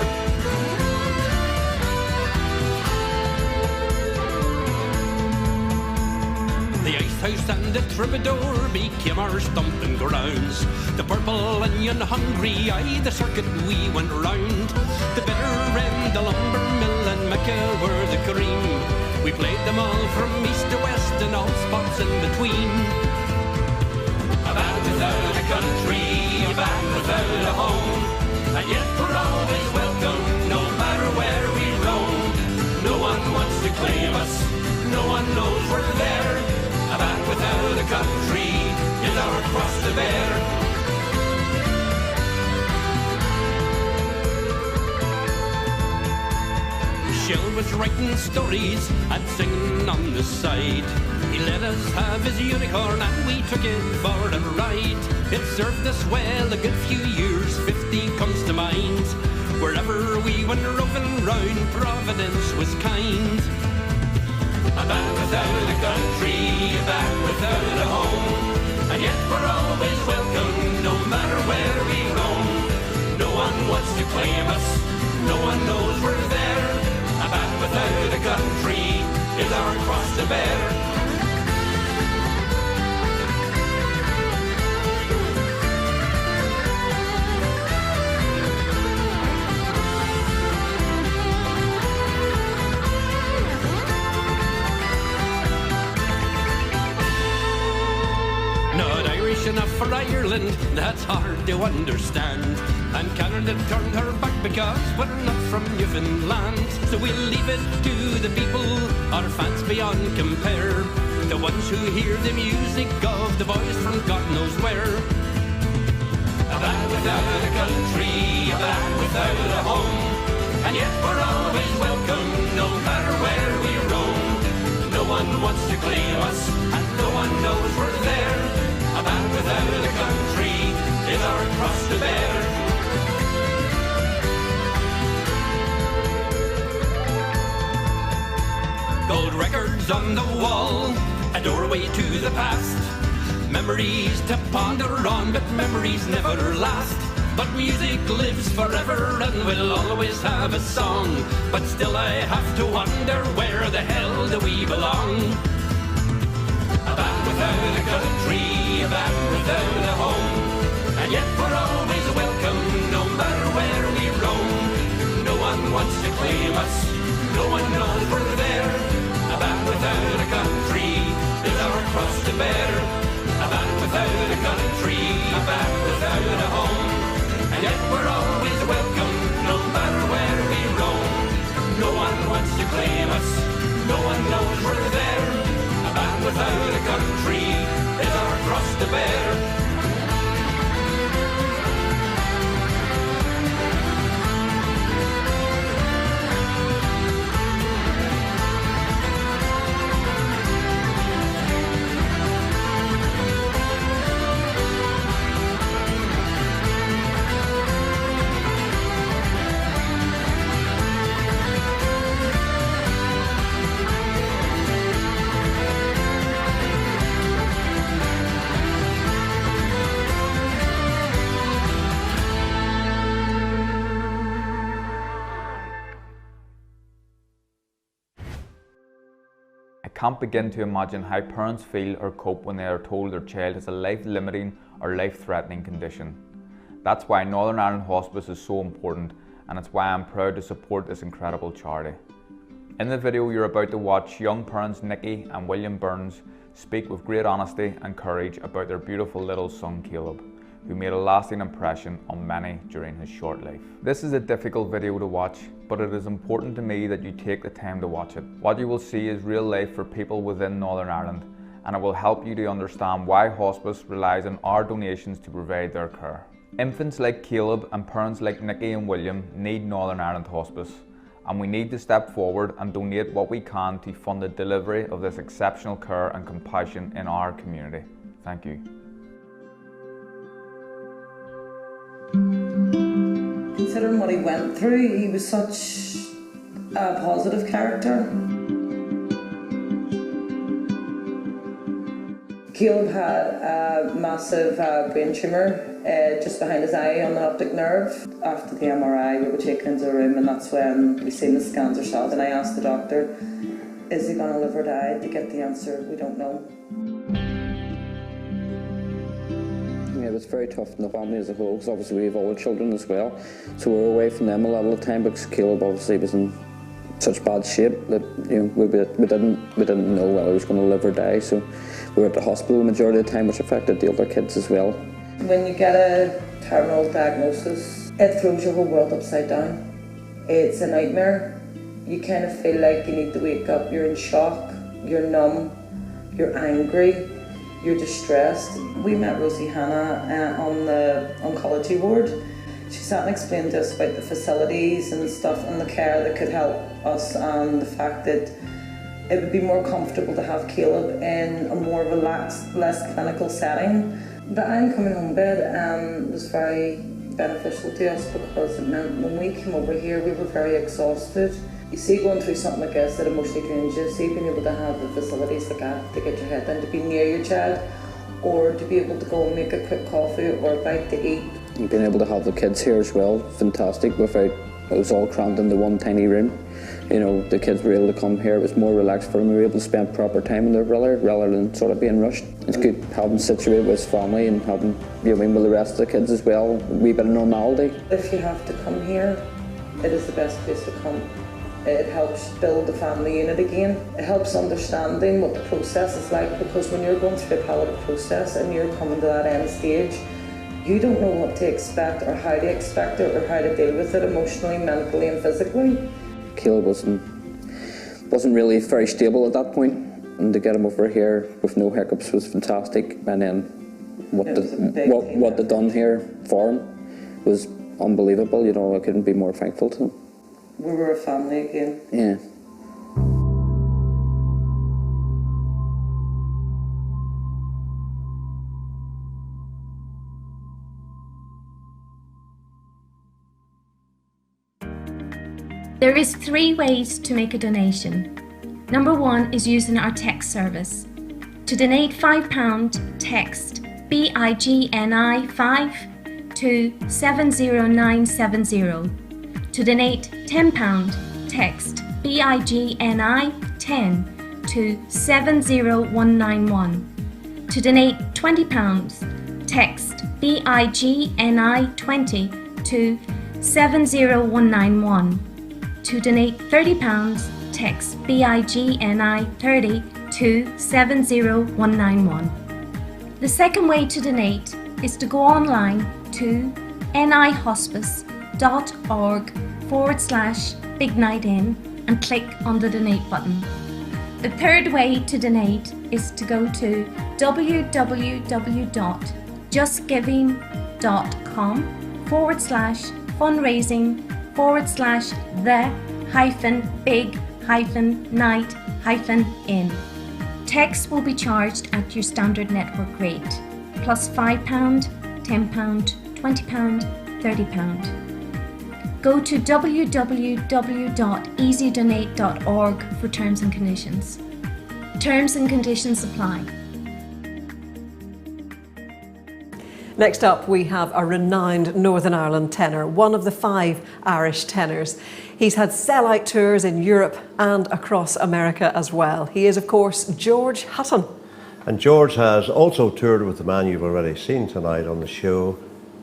The Ice House and the Troubadour became our stomping grounds. The Purple Onion, Hungry Eye, the circuit we went round. The Bitter End, the Lumber Mill and Mecca were the cream. We played them all from east to west and all spots in between. A band without a country, a band without a home, and yet we're always welcome, no matter where we roam. No one wants to claim us, no one knows we're there. A band without a country is our cross to bear. Shell was writing stories and singing on the side. He let us have his unicorn and we took it for a ride. It served us well a good few years, 50 comes to mind. Wherever we went roving round, Providence was kind. A band without a country, a band without a home, and yet we're always welcome, no matter where we roam. No one wants to claim us, no one knows we're there. A band without a country is our cross to bear. Enough for Ireland, that's hard to understand. And Canada turned her back because we're not from Newfoundland. So we'll leave it to the people, our fans beyond compare, the ones who hear the music of the boys from God knows where. A band without a country, a band without a home, and yet we're always welcome, no matter where we roam. No one wants to claim us, and no one knows we're there. A band without a country is our cross to bear. Gold records on the wall, a doorway to the past. Memories to ponder on, but memories never last. But music lives forever and will always have a song. But still I have to wonder, where the hell do we belong? A band without a country, a band without a home, and yet we're always welcome, no matter where we roam. No one wants to claim us, no one knows we're there. A band without a country is our cross to bear. A band without a country, a band without a home, and yet we're always welcome, no matter where we roam. No one wants to claim us, no one knows we're there. A band without a country is our cross to bear. I can't begin to imagine how parents feel or cope when they are told their child has a life-limiting or life-threatening condition. That's why Northern Ireland Hospice is so important, and it's why I'm proud to support this incredible charity. In the video you're about to watch, young parents Nikki and William Burns speak with great honesty and courage about their beautiful little son Caleb, who made a lasting impression on many during his short life. This is a difficult video to watch, but it is important to me that you take the time to watch it. What you will see is real life for people within Northern Ireland, and it will help you to understand why hospice relies on our donations to provide their care. Infants like Caleb and parents like Nikki and William need Northern Ireland Hospice, and we need to step forward and donate what we can to fund the delivery of this exceptional care and compassion in our community. Thank you. Considering what he went through, he was such a positive character. Caleb had a massive brain tumour just behind his eye on the optic nerve. After the MRI, we were taken into a room, and that's when we seen the scans ourselves, and I asked the doctor, is he going to live or die? To get the answer, we don't know. It was very tough in the family as a whole, because obviously we have older children as well, so we were away from them a lot of the time because Caleb obviously was in such bad shape that we didn't know whether he was going to live or die, so we were at the hospital the majority of the time, which affected the other kids as well. When you get a terminal diagnosis, it throws your whole world upside down. It's a nightmare. You kind of feel like you need to wake up. You're in shock, you're numb, you're angry, you're distressed. We met Rosie Hannah on the oncology ward. She sat and explained to us about the facilities and stuff and the care that could help us, and the fact that it would be more comfortable to have Caleb in a more relaxed, less clinical setting. The I'm coming home bed was very beneficial to us because it meant when we came over here we were very exhausted. You see, going through something like this that emotionally drains you, see being able to have the facilities like that to get your head down, to be near your child, or to be able to go and make a quick coffee or a bite to eat. And being able to have the kids here as well, fantastic, without, it was all crammed into one tiny room. You know, the kids were able to come here, it was more relaxed for them, we were able to spend proper time with their brother rather than sort of being rushed. It's good having situated with his family and having, you know, with the rest of the kids as well, a wee bit of normality. If you have to come here, it is the best place to come. It helps build the family unit again. It helps understanding what the process is like, because when you're going through a palliative process and you're coming to that end stage, you don't know what to expect or how to expect it or how to deal with it emotionally, mentally and physically. Caleb wasn't really very stable at that point, and to get him over here with no hiccups was fantastic. And then what they done here for him was unbelievable. You know, I couldn't be more thankful to them. We were a family again. Yeah. There is 3 ways to make a donation. Number 1 is using our text service. To donate £5, text BIGNI 5 to 70970. To donate £10, text BIGNI 10 to 70191. To donate £20, text BIGNI 20 to 70191. To donate £30, text BIGNI 30 to 70191. The second way to donate is to go online to nihospice.org/Big Night In and click on the donate button. The third way to donate is to go to www.justgiving.com/fundraising/the-big-night-in. Text will be charged at your standard network rate, plus £5, £10, £20, £30. Go to www.easydonate.org for terms and conditions. Terms and conditions apply. Next up, we have a renowned Northern Ireland tenor, one of the 5 Irish tenors. He's had sellout tours in Europe and across America as well. He is, of course, George Hutton. And George has also toured with the man you've already seen tonight on the show,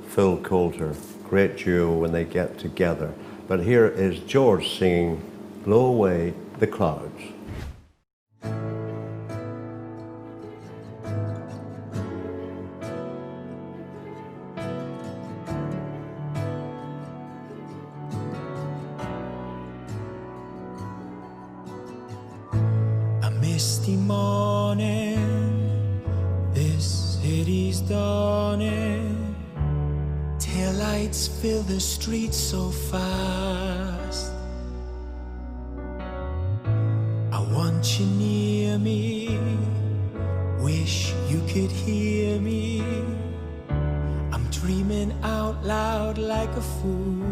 Phil Coulter. Great duo when they get together. But here is George singing Blow Away the Clouds. A misty morning, this city's dawning. Taillights fill the streets so fast. I want you near me, wish you could hear me. I'm dreaming out loud like a fool.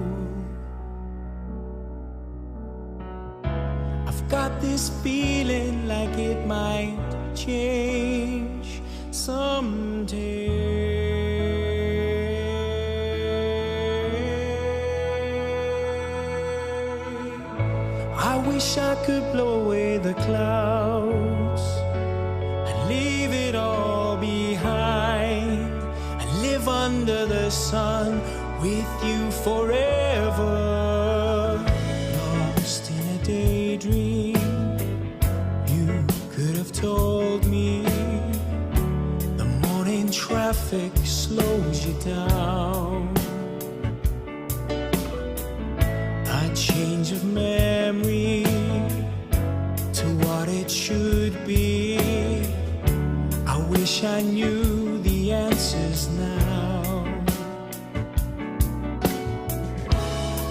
I've got this feeling like it might change someday. I wish I could blow away the clouds and leave it all behind and live under the sun with you forever. Lost in a daydream, you could have told me the morning traffic slows you down. A change of memory to what it should be. I wish I knew the answers now.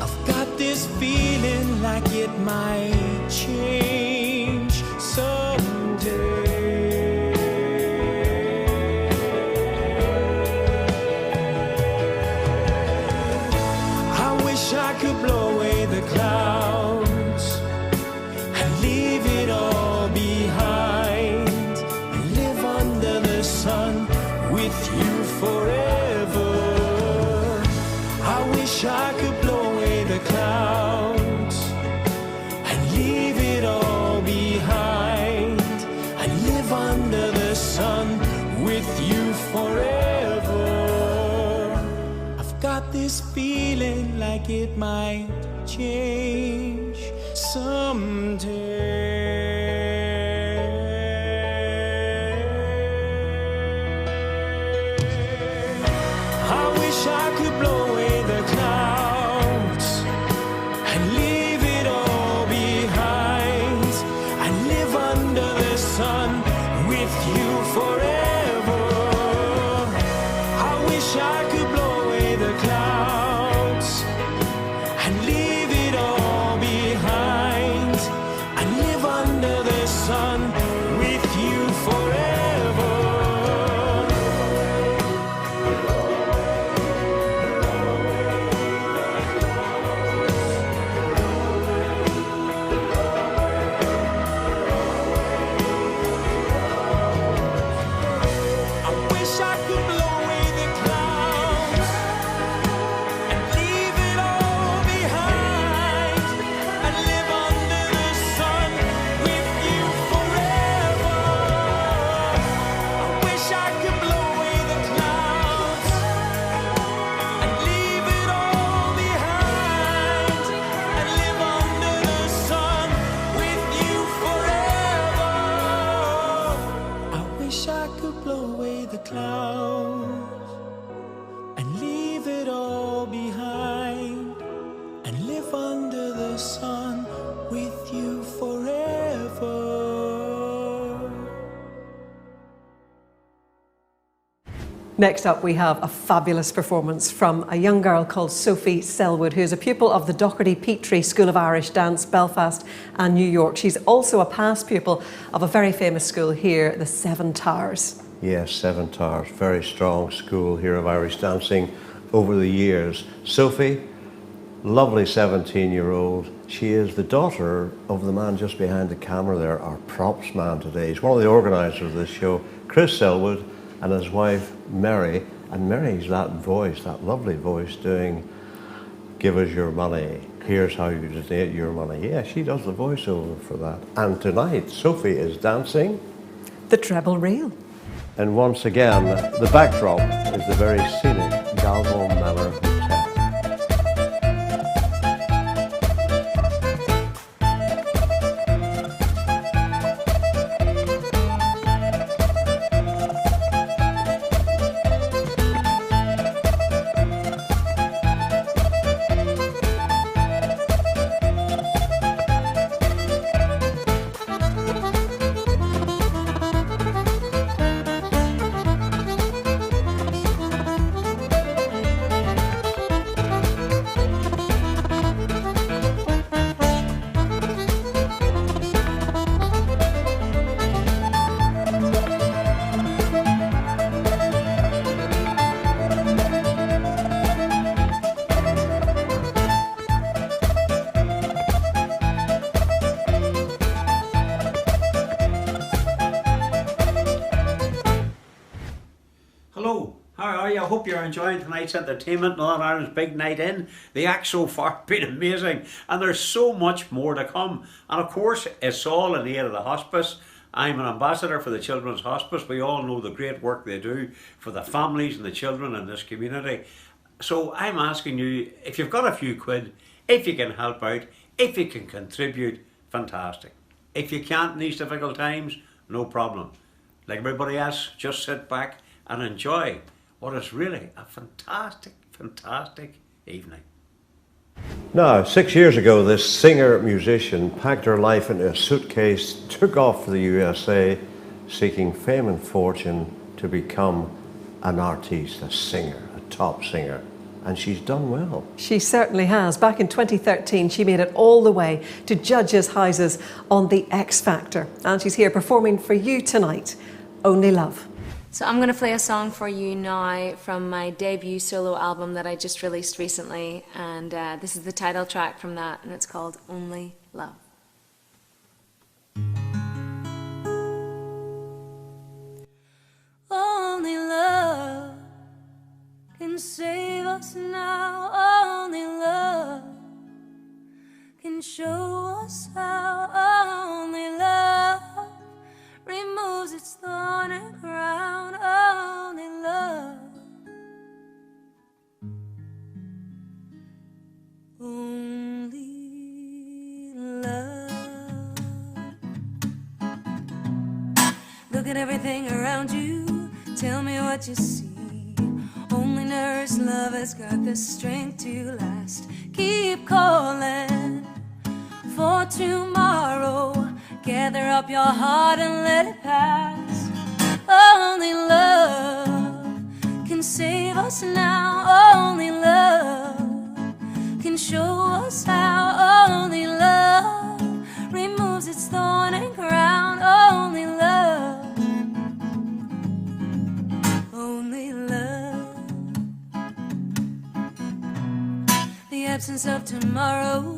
I've got this feeling like it might change someday. I wish I could blow away the clouds and leave it all behind and live under the sun with you forever. I wish I could blow away the clouds and leave it all behind and live under the sun with you forever. I've got this feeling like it might change someday. I wish I could blow away the clouds and leave it all behind and live under the sun with you forever. I wish I could blow away the clouds and leave it all behind and live under the sun with you forever. I wish I could blow away the clouds Next up, we have a fabulous performance from a young girl called Sophie Sellwood, who is a pupil of the Doherty Petrie School of Irish Dance, Belfast and New York. She's also a past pupil of a very famous school here, the Seven Towers. Yes, Seven Towers, very strong school here of Irish dancing over the years. Sophie, lovely 17-year-old. She is the daughter of the man just behind the camera there, our props man today. He's one of the organisers of this show, Chris Sellwood, and his wife, Mary. And Mary's that voice, that lovely voice doing Give Us Your Money. Here's how you donate your money. Yeah, she does the voiceover for that. And tonight, Sophie is dancing the treble reel. And once again, the backdrop is the very scenic Galgorm Manor Hotel. I hope you're enjoying tonight's entertainment, Northern Ireland's big night in. The act so far has been amazing, and there's so much more to come. And of course, it's all in the aid of the Hospice. I'm an ambassador for the Children's Hospice. We all know the great work they do for the families and the children in this community. So I'm asking you, if you've got a few quid, if you can help out, if you can contribute, fantastic. If you can't in these difficult times, no problem. Like everybody else, just sit back and enjoy what is really a fantastic, fantastic evening. Now, 6 years ago, this singer-musician packed her life into a suitcase, took off for the USA, seeking fame and fortune to become an artiste, a singer, a top singer. And she's done well. She certainly has. Back in 2013, she made it all the way to judges' houses on The X Factor. And she's here performing for you tonight, Only Love. So I'm going to play a song for you now from my debut solo album that I just released recently, and this is the title track from that, and it's called Only Love. Only love can save us now. Only love can show us how. Only love removes its thorn and crown. Only love. Only love. Look at everything around you. Tell me what you see. Only nurse love has got the strength to last. Keep calling for tomorrow. Gather up your heart and let it pass. Only love can save us now. Only love can show us how. Only love removes its thorn and crown. Only love. Only love. The absence of tomorrow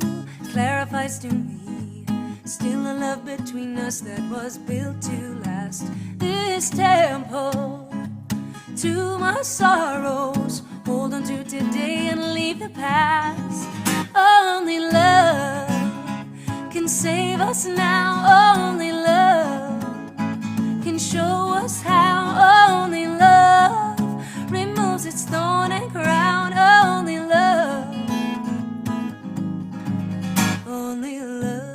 clarifies to me. Still a love between us that was built to last. This temple to my sorrows. Hold on to today and leave the past. Only love can save us now. Only love can show us how. Only love removes its thorn and crown. Only love. Only love.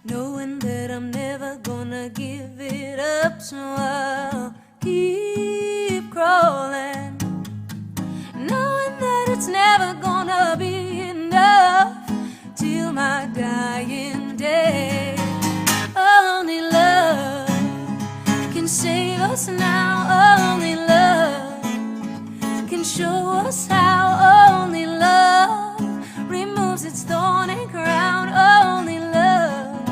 Knowing that I'm never gonna give it up, so I'll keep crawling. Knowing that it's never gonna be enough till my dying day. Only love can save us now. Only love can show us how. Only love removes its thorn and crown. Only love,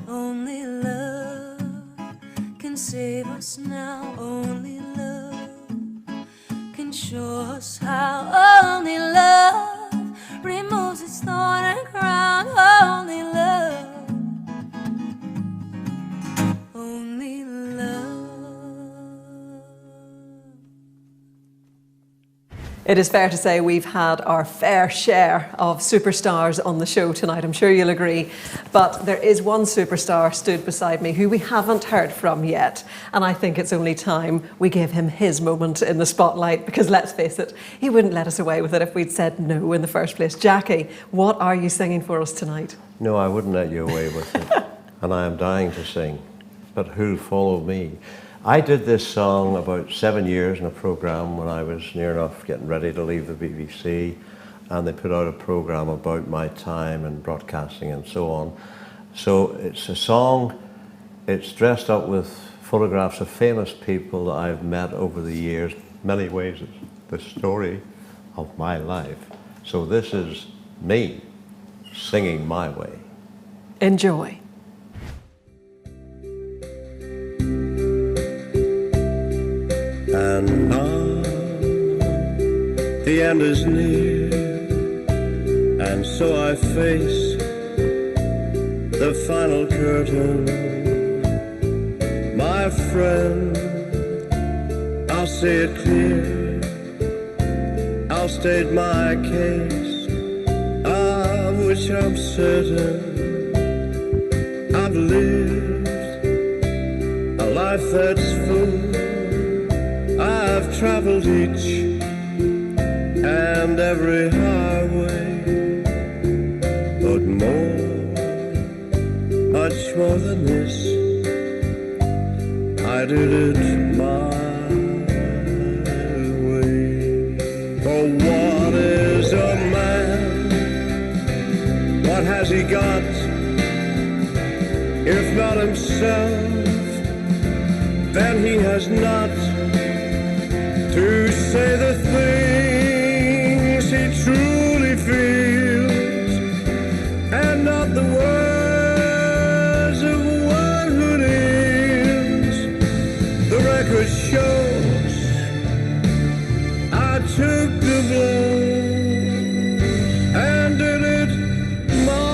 only love can save us now. Only love can show us how. Only love removes its thorn and crown. Only love, only love. It is fair to say we've had our fair share of superstars on the show tonight, I'm sure you'll agree. But there is one superstar stood beside me who we haven't heard from yet. And I think it's only time we give him his moment in the spotlight, because let's face it, he wouldn't let us away with it if we'd said no in the first place. Jackie, what are you singing for us tonight? No, I wouldn't let you away with it. And I am dying to sing. But who'll follow me? I did this song about 7 years in a programme when I was near enough getting ready to leave the BBC, and they put out a programme about my time and broadcasting and so on. So it's a song, it's dressed up with photographs of famous people that I've met over the years. Many ways it's the story of my life. So this is me singing my way. Enjoy. And now the end is near, and so I face the final curtain. My friend, I'll say it clear, I'll state my case, of which I'm certain. I've lived a life that's full, I've travelled each and every highway, but much more than this, I did it my way. For what is a man? What has he got, if not himself? Then he has not to say the things he truly feels, and not the words of one who lives. The record shows I took the blow and did it my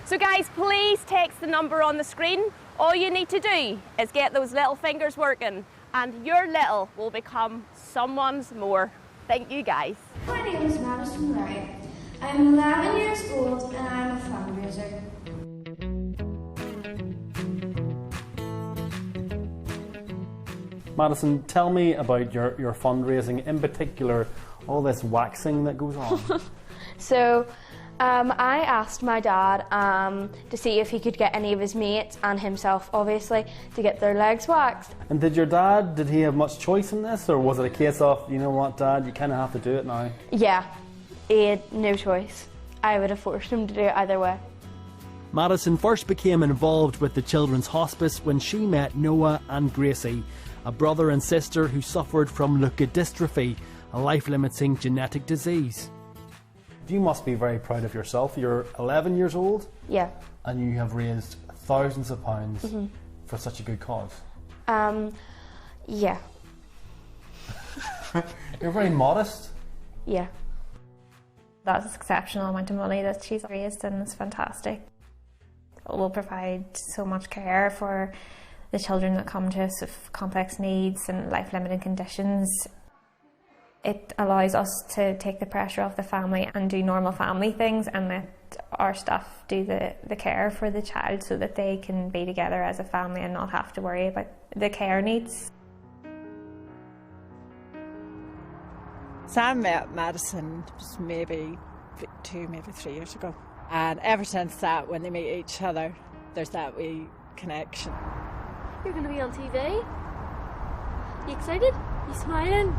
So guys, please text the number on the screen. All you need to do is get those little fingers working and your little will become someone's more. Thank you guys. My name is Madison. I'm 11 years old and I'm a fundraiser. Madison, tell me about your fundraising, in particular all this waxing that goes on. So I asked my dad to see if he could get any of his mates and himself, obviously, to get their legs waxed. And did your dad, did he have much choice in this, or was it a case of, you know what, Dad, you kind of have to do it now? Yeah, he had no choice. I would have forced him to do it either way. Madison first became involved with the Children's Hospice when she met Noah and Gracie, a brother and sister who suffered from leukodystrophy, a life-limiting genetic disease. You must be very proud of yourself. You're 11 years old? Yeah. And you have raised thousands of pounds for such a good cause. Yeah. You're very modest. Yeah. That's an exceptional amount of money that she's raised, and it's fantastic. It will provide so much care for the children that come to us with complex needs and life-limiting conditions. It allows us to take the pressure off the family and do normal family things, and let our staff do the care for the child so that they can be together as a family and not have to worry about the care needs. Sam met Madison just maybe 2, maybe 3 years ago. And ever since that, when they meet each other, there's that wee connection. You're going to be on TV? You excited? You smiling?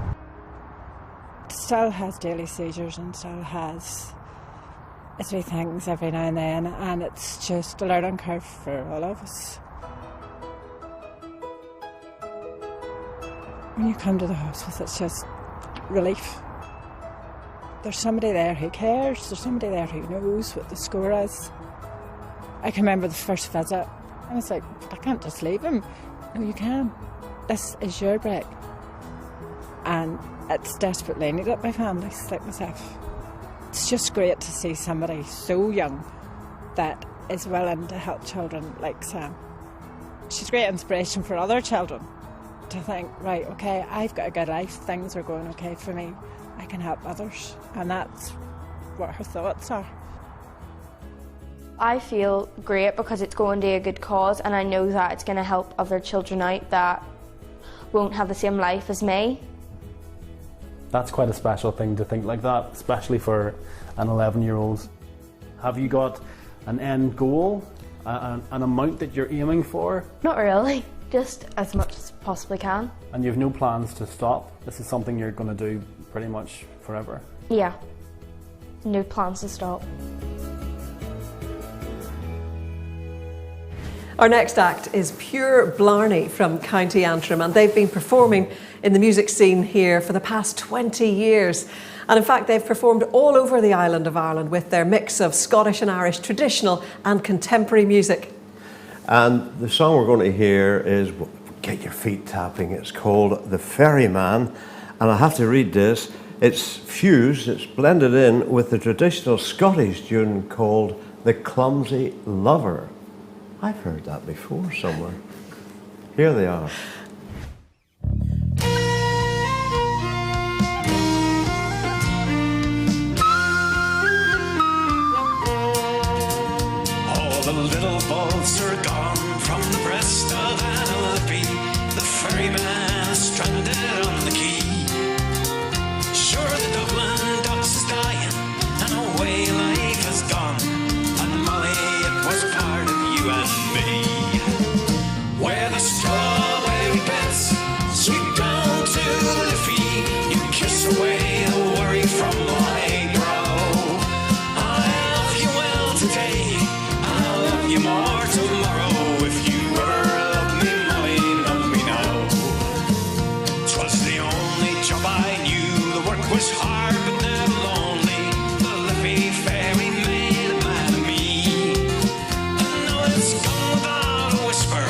still has daily seizures and still has itchy things every now and then, and it's just a learning curve for all of us. When you come to the hospice, it's just relief. There's somebody there who cares, there's somebody there who knows what the score is. I can remember the first visit, and it's like, I can't just leave him. No, you can. This is your break. And it's desperately needed by families like myself. It's just great to see somebody so young that is willing to help children like Sam. She's a great inspiration for other children to think, right, okay, I've got a good life, things are going okay for me, I can help others. And that's what her thoughts are. I feel great because it's going to a good cause, and I know that it's going to help other children out that won't have the same life as me. That's quite a special thing to think like that, especially for an 11-year-old. Have you got an end goal, an amount that you're aiming for? Not really, just as much as possibly can. And you have no plans to stop? This is something you're going to do pretty much forever? Yeah, no plans to stop. Our next act is Pure Blarney from County Antrim, and they've been performing in the music scene here for the past 20 years. And in fact, they've performed all over the island of Ireland with their mix of Scottish and Irish traditional and contemporary music. And the song we're going to hear is, get your feet tapping, it's called The Ferryman. And I have to read this, it's fused, it's blended in with the traditional Scottish tune called The Clumsy Lover. I've heard that before somewhere. Here they are. All the little boats are gone from the breast of Annalippi. The ferryman is stranded on the quay. Sure, the Dublin docks is dying, and away life has gone. And Molly, it was part of you and me. Where the strawberry beds sweep down to the Liffey, you kiss away the worry from my brow. I love you well today, I'll love you more tomorrow. If you ever love me, Molly, love me now. 'Twas the only job I knew, the work was hard but never lonely. The Liffey ferry made a man of me. And now it's gone without a whisper,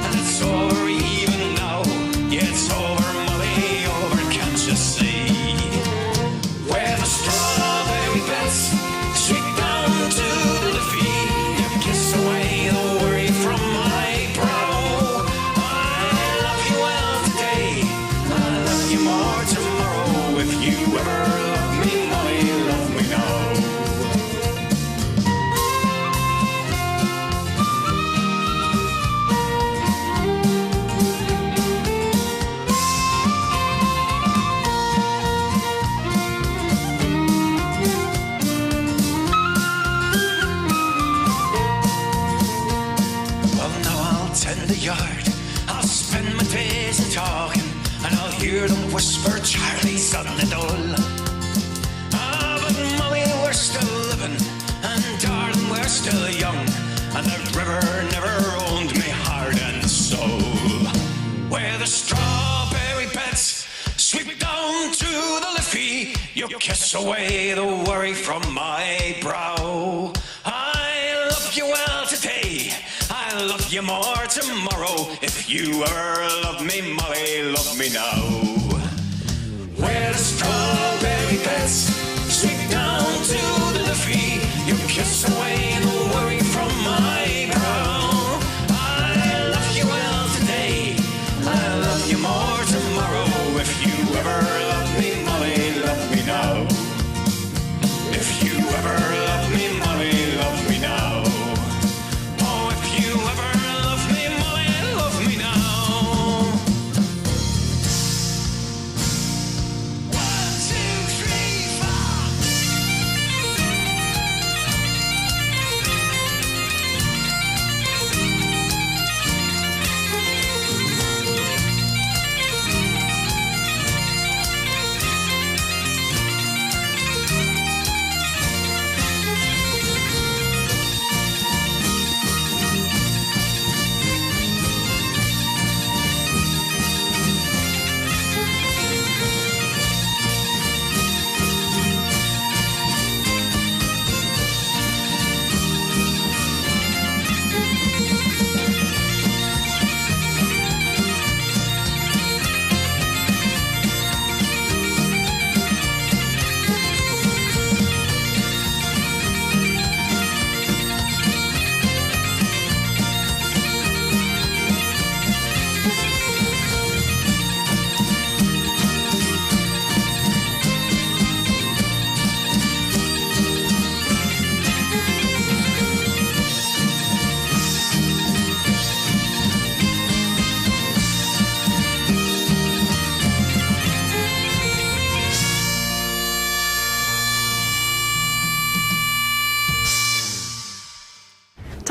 and it's over even now. Yeah, it's over, Molly, over, can't you see? Where the strawberry beds sweep down to the Liffey, you kiss away the worry from my brow. I love you well today, I'll love you more tomorrow. If you ever love me, Molly, love me now. Well, now I'll tend the yard, I'll spend my days in talking, and I'll hear them whisper, Charlie's on the dole. Ah, but Molly, we're still living, and darling, we're still young, and the river never owned me heart and soul. Where the strawberry beds sweep down to the Liffey, you kiss away the worry from my brow. I love you well today, I'll love you more tomorrow. If you ever love me, Molly, love me now. Where the strawberry beds sweep down to the Liffey, you kiss away the worry from my brow. I love you well today, I'll love you more tomorrow. If you ever love me, Molly, love me now. If you ever love me, Molly, love me now. Oh, if you ever love me, Molly, love me now. 1, 2,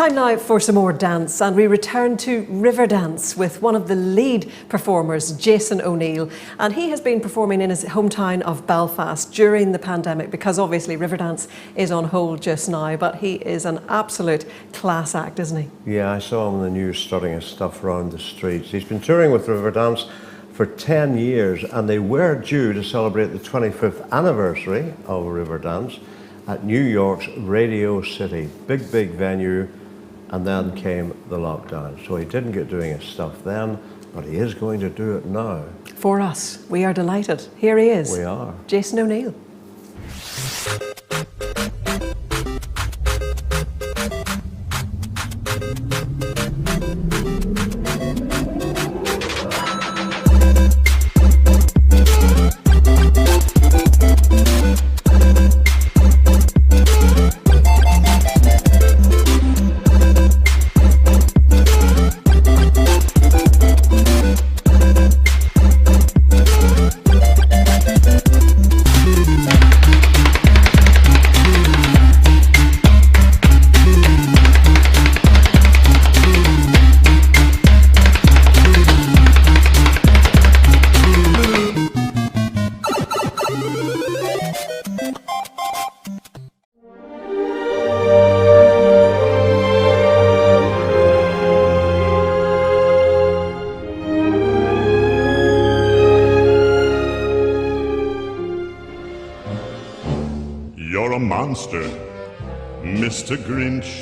Time now for some more dance, and we return to Riverdance with one of the lead performers, Jason O'Neill, and he has been performing in his hometown of Belfast during the pandemic because obviously Riverdance is on hold just now, but he is an absolute class act, isn't he? Yeah, I saw him in the news strutting his stuff around the streets. He's been touring with Riverdance for 10 years, and they were due to celebrate the 25th anniversary of Riverdance at New York's Radio City. Big venue, and then came the lockdown. So he didn't get doing his stuff then, but he is going to do it now. For us, we are delighted. Here he is. We are. Jason O'Neill. Mr. Grinch,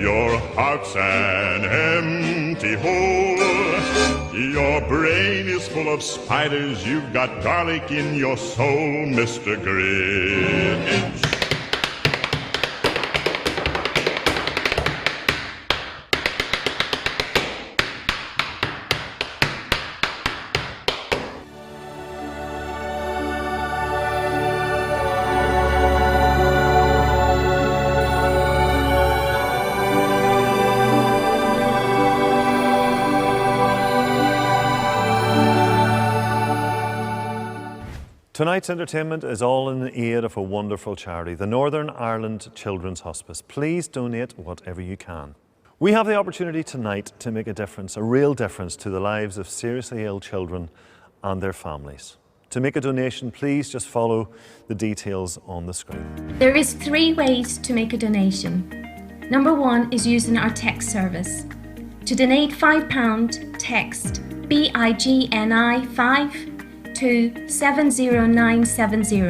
your heart's an empty hole. Your brain is full of spiders, you've got garlic in your soul, Mr. Grinch. Tonight's entertainment is all in the aid of a wonderful charity, the Northern Ireland Children's Hospice. Please donate whatever you can. We have the opportunity tonight to make a difference, a real difference to the lives of seriously ill children and their families. To make a donation, please just follow the details on the screen. There is 3 ways to make a donation. Number 1 is using our text service. To donate £5, text BIGNI 5 to 70970.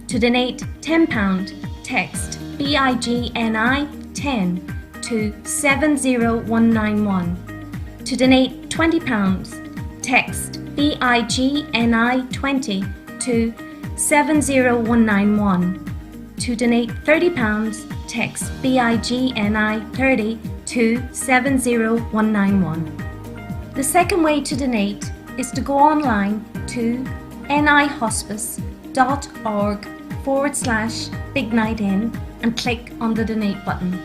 To donate £10, text BIGNI 10 to 70191. To donate £20, text BIGNI 20 to 70191. To donate £30, text BIGNI 30 to 70191. The second way to donate is to go online to nihospice.org/Big Night In and click on the donate button.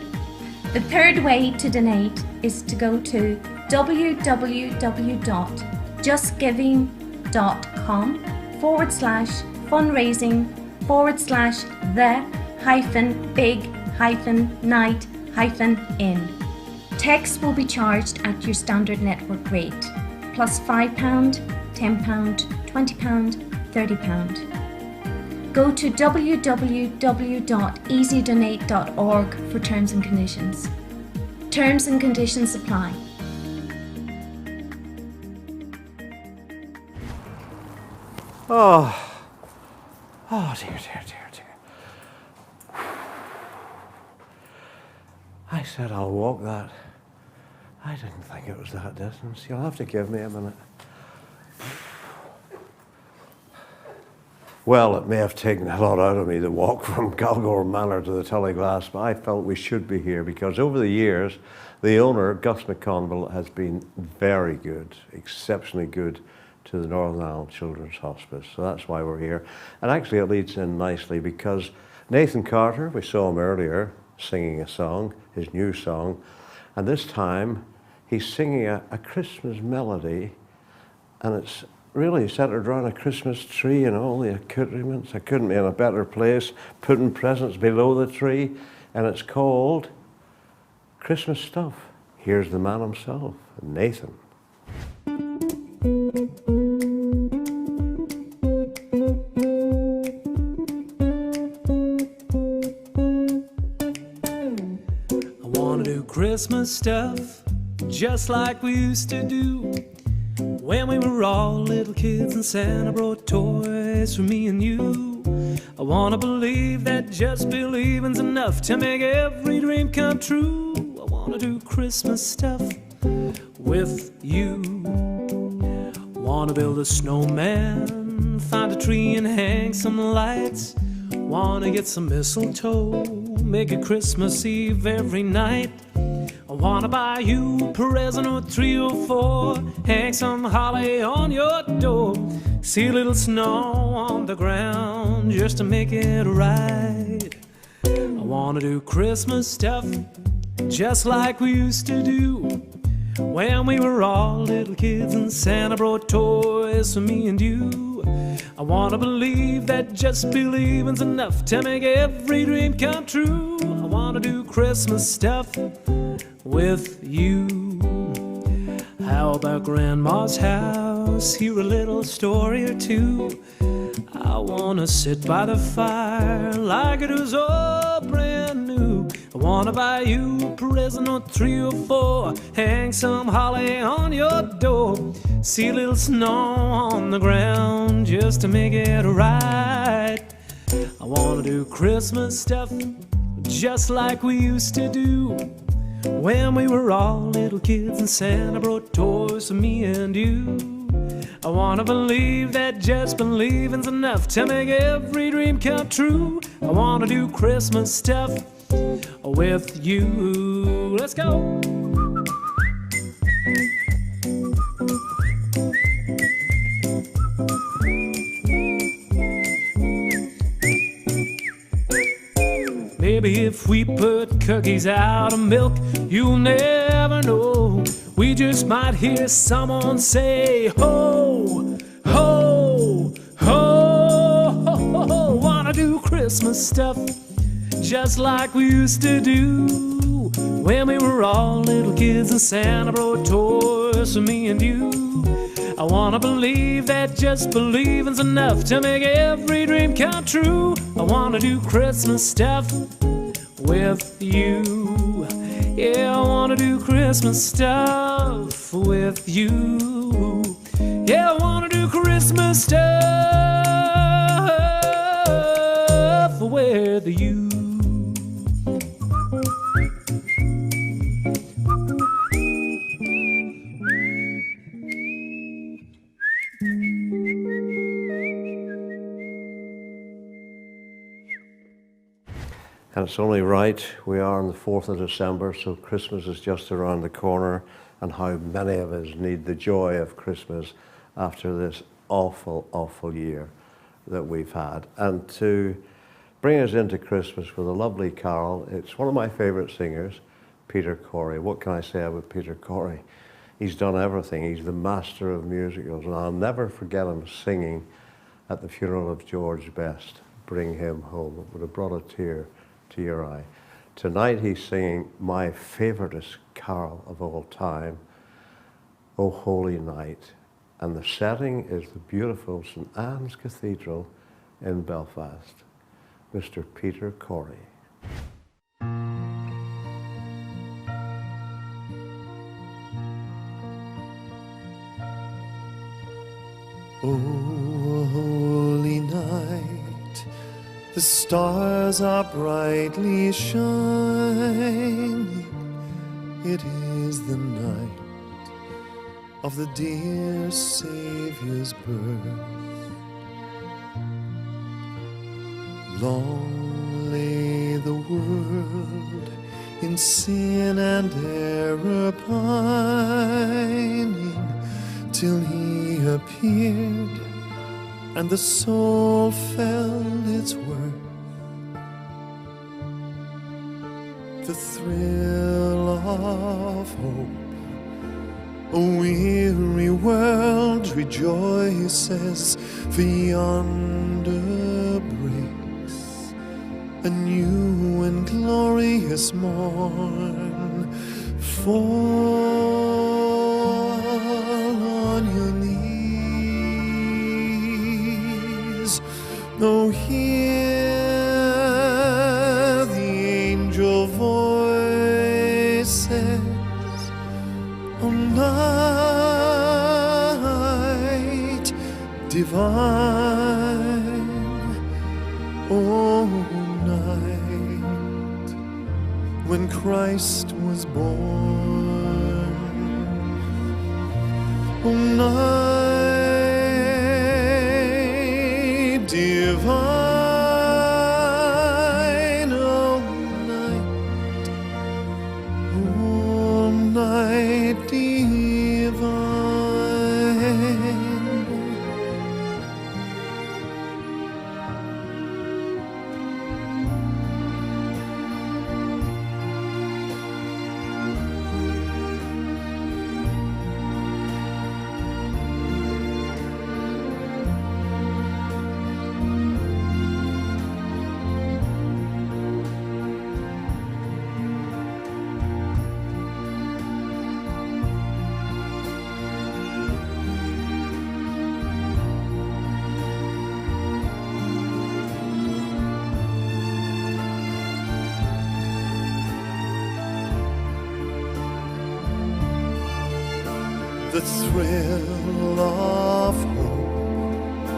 The third way to donate is to go to www.justgiving.com/fundraising/the-big-night-in. Text will be charged at your standard network rate, plus £5, £10, £20, £30. Go to www.easydonate.org for terms and conditions. Terms and conditions apply. Oh dear. I said I'll walk that. I didn't think it was that distance. You'll have to give me a minute. Well, it may have taken a lot out of me to walk from Galgore Manor to the Tullyglass, but I felt we should be here because over the years, the owner, Gus McConville, has been very good, exceptionally good to the Northern Ireland Children's Hospice. So that's why we're here. And actually it leads in nicely because Nathan Carter, we saw him earlier singing a song, his new song, and this time he's singing a Christmas melody, and it's really centered around a Christmas tree and all the accoutrements. I couldn't be in a better place, putting presents below the tree, and it's called Christmas stuff. Here's the man himself, Nathan. Christmas stuff, just like we used to do when we were all little kids and Santa brought toys for me and you. I wanna believe that just believing's enough to make every dream come true. I wanna do Christmas stuff with you. Wanna build a snowman, find a tree and hang some lights. Wanna get some mistletoe, make it Christmas Eve every night. I wanna buy you a present or 3 or 4, hang some holly on your door, see a little snow on the ground just to make it right. I wanna do Christmas stuff just like we used to do when we were all little kids and Santa brought toys for me and you. I wanna believe that just believing's enough to make every dream come true. I wanna do Christmas stuff with you. How about Grandma's house? Hear a little story or two. I wanna sit by the fire like it was all brand new. I wanna buy you a present or 3 or 4, hang some holly on your door, see a little snow on the ground just to make it right. I wanna do Christmas stuff just like we used to do when we were all little kids and Santa brought toys for me and you. I wanna believe that just believing's enough to make every dream come true. I wanna do Christmas stuff with you. Let's go! Maybe if we put cookies out of milk, you'll never know. We just might hear someone say, ho, ho, ho, ho, ho, ho. Wanna do Christmas stuff just like we used to do when we were all little kids and Santa brought toys for me and you. I wanna believe that just believing's enough to make every dream come true. I wanna do Christmas stuff with you. Yeah, I wanna do Christmas stuff with you. Yeah, I wanna do Christmas stuff with you. And it's only right, we are on the 4th of December, so Christmas is just around the corner, and how many of us need the joy of Christmas after this awful, awful year that we've had. And to bring us into Christmas with a lovely carol, it's one of my favourite singers, Peter Corry. What can I say about Peter Corry? He's done everything. He's the master of musicals, and I'll never forget him singing at the funeral of George Best, Bring Him Home. It would have brought a tear to your eye. Tonight he's singing my favouriteest carol of all time, O Holy Night, and the setting is the beautiful St Anne's Cathedral in Belfast. Mr. Peter Corry. O holy night, the stars are brightly shining. It is the night of the dear Saviour's birth. Long lay the world in sin and error pining, till He appeared and the soul felt its worth. The thrill of hope, a weary world rejoices, for yonder breaks a new and glorious morn. fall on your knees. Oh, hear the angel voices. Oh, night divine. Oh, night when Christ was born. Oh, night divine. Oh, night. Oh, night divine. The thrill of hope,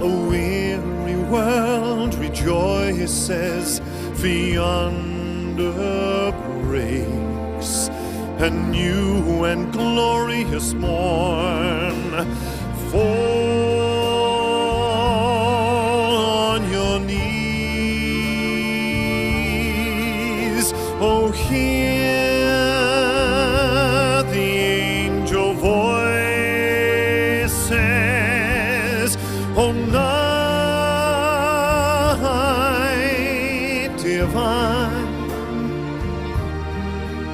a weary world rejoices, for yonder breaks a new and glorious morn. Fall on your knees, oh, hear voices, oh, night divine.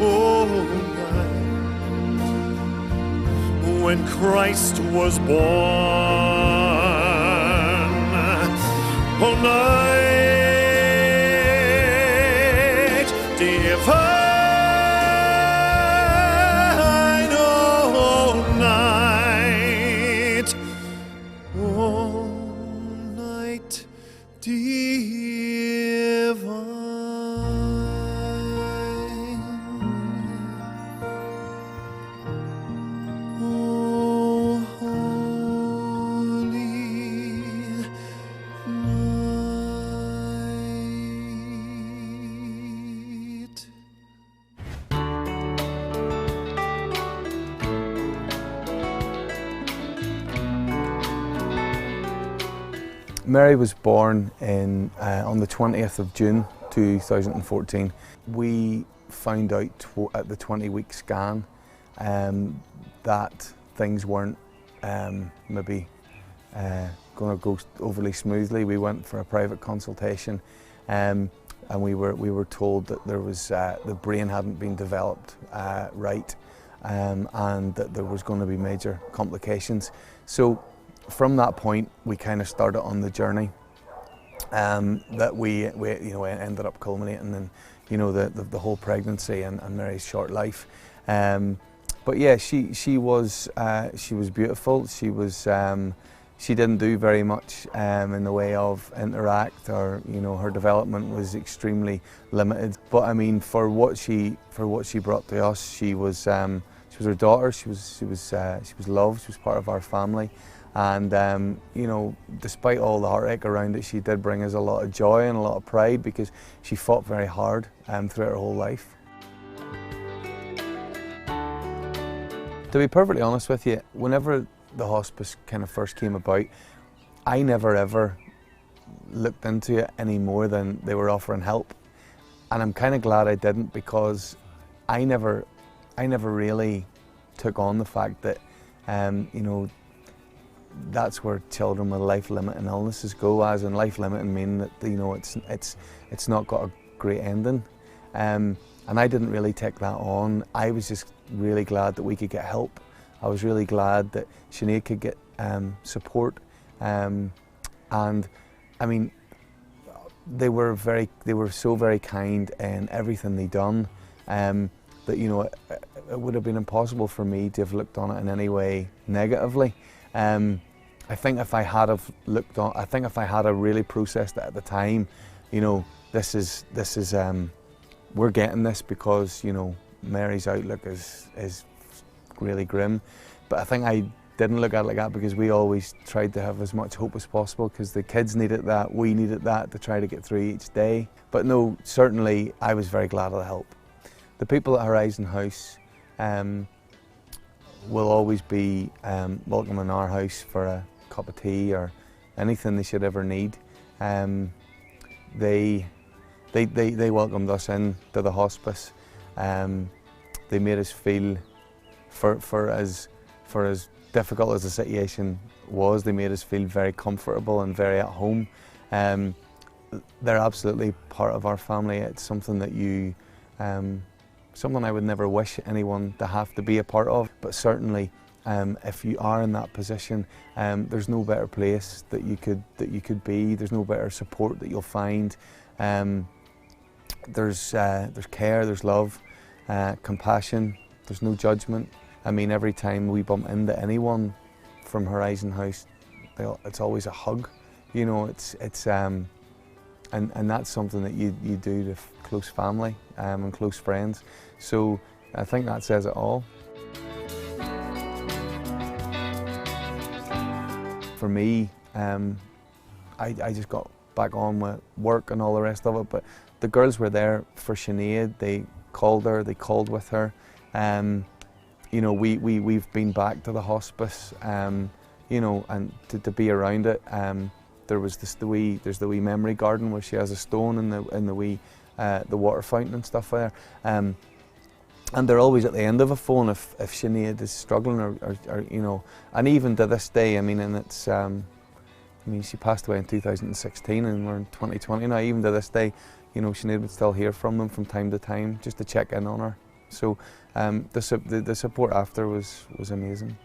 Oh, night when Christ was born. Oh, night divine. Mary was born on the 20th of June 2014. We found out at the 20-week scan that things weren't maybe going to go overly smoothly. We went for a private consultation and we were told that there was the brain hadn't been developed right and that there was going to be major complications. So from that point, we kind of started on the journey that we ended up culminating in, the whole pregnancy and Mary's short life. But yeah, she was beautiful. She didn't do very much in the way of interact, or her development was extremely limited. But I mean, for what she brought to us, she was our daughter. She was loved. She was part of our family. And despite all the heartache around it, she did bring us a lot of joy and a lot of pride, because she fought very hard throughout her whole life. To be perfectly honest with you, whenever the hospice kind of first came about, I never ever looked into it any more than they were offering help. And I'm kind of glad I didn't, because I never really took on the fact that that's where children with life-limiting illnesses go, as in life-limiting meaning that it's not got a great ending. And I didn't really take that on. I was just really glad that we could get help. I was really glad that Sinead could get support. And I mean, they were so very kind in everything they done. you know, it would have been impossible for me to have looked on it in any way negatively. I think if I had have looked on, I think if I had have really processed it at the time, you know, this is we're getting this because, you know, Mary's outlook is really grim. But I think I didn't look at it like that because we always tried to have as much hope as possible because the kids needed that, we needed that to try to get through each day. But no, certainly I was very glad of the help. The people at Horizon House will always be welcome in our house for a cup of tea or anything they should ever need. They welcomed us in to the hospice. They made us feel, for as difficult as the situation was, they made us feel very comfortable and very at home. They're absolutely part of our family. It's something that something I would never wish anyone to have to be a part of, but certainly if you are in that position, there's no better place that you could be. There's no better support that you'll find. There's care, there's love, compassion. There's no judgment. I mean, every time we bump into anyone from Horizon House, it's always a hug. You know, and that's something that you do to close family and close friends. So I think that says it all. For me, I just got back on with work and all the rest of it, but the girls were there for Sinead. They called her, they called with her. You know, we've been back to the hospice, you know, and to be around it. There's the wee memory garden where she has a stone in the water fountain and stuff there. And they're always at the end of a phone if Sinead is struggling or you know, and even to this day, I mean, and it's I mean, she passed away in 2016 and we're in 2020 now. Even to this day, you know, Sinead would still hear from them from time to time just to check in on her. So the support after was amazing.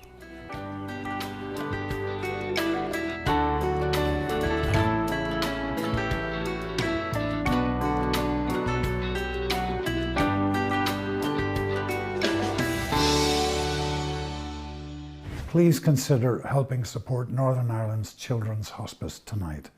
Please consider helping support Northern Ireland's Children's Hospice tonight.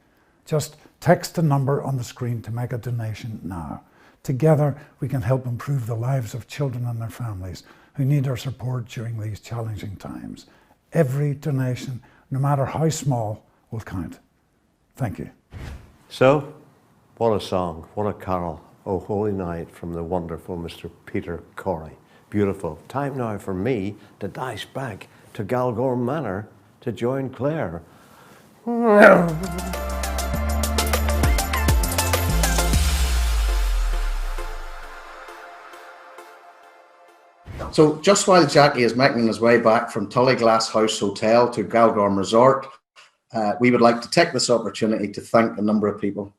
Just text the number on the screen to make a donation now. Together, we can help improve the lives of children and their families who need our support during these challenging times. Every donation, no matter how small, will count. Thank you. So, what a song, what a carol, O Holy Night, from the wonderful Mr. Peter Corry. Beautiful. Time now for me to dash back to Galgore Manor to join Claire. So just while Jackie is making his way back from Tullyglass House Hotel to Galgorm Resort, we would like to take this opportunity to thank a number of people.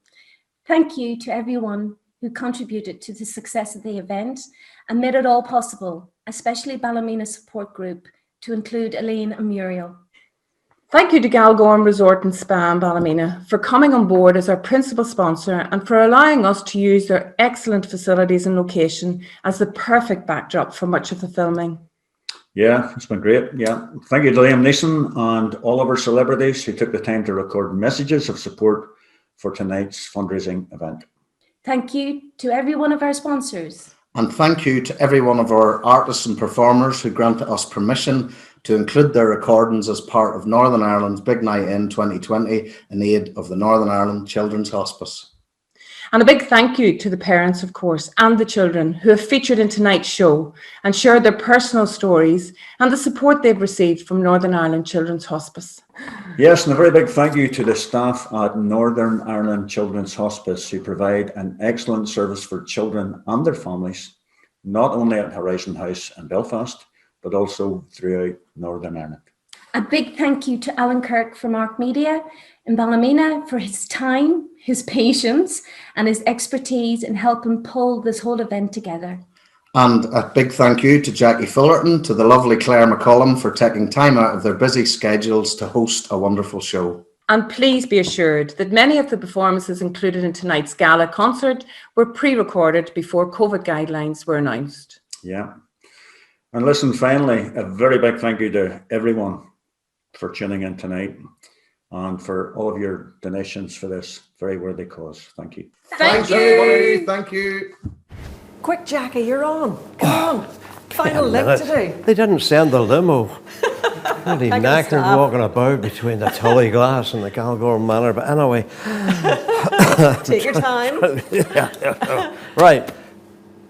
Thank you to everyone who contributed to the success of the event and made it all possible, especially Ballymena Support Group, to include Elaine and Muriel. Thank you to Galgorm Resort and Spa in Ballymena for coming on board as our principal sponsor and for allowing us to use their excellent facilities and location as the perfect backdrop for much of the filming. Yeah, it's been great. Yeah. Thank you to Liam Neeson and all of our celebrities who took the time to record messages of support for tonight's fundraising event. Thank you to every one of our sponsors. And thank you to every one of our artists and performers who granted us permission to include their recordings as part of Northern Ireland's Big Night In 2020 in aid of the Northern Ireland Children's Hospice. And a big thank you to the parents, of course, and the children who have featured in tonight's show and shared their personal stories and the support they've received from Northern Ireland Children's Hospice. Yes, and a very big thank you to the staff at Northern Ireland Children's Hospice who provide an excellent service for children and their families, not only at Horizon House in Belfast, but also throughout Northern Ireland. A big thank you to Alan Kirk from Arc Media in Ballymena for his time, his patience, and his expertise in helping pull this whole event together. And a big thank you to Jackie Fullerton, to the lovely Claire McCollum for taking time out of their busy schedules to host a wonderful show. And please be assured that many of the performances included in tonight's gala concert were pre-recorded before COVID guidelines were announced. Yeah. And listen, finally, a very big thank you to everyone for tuning in tonight and for all of your donations for this very worthy cause. Thank you. Thanks, everybody. Thank you. Quick, Jackie, you're on. Come on. Final link to do. They didn't send the limo. Really I got knackered staff. walking about between the Tully Glass and the Galgore Manor. But anyway. Take your time. Right.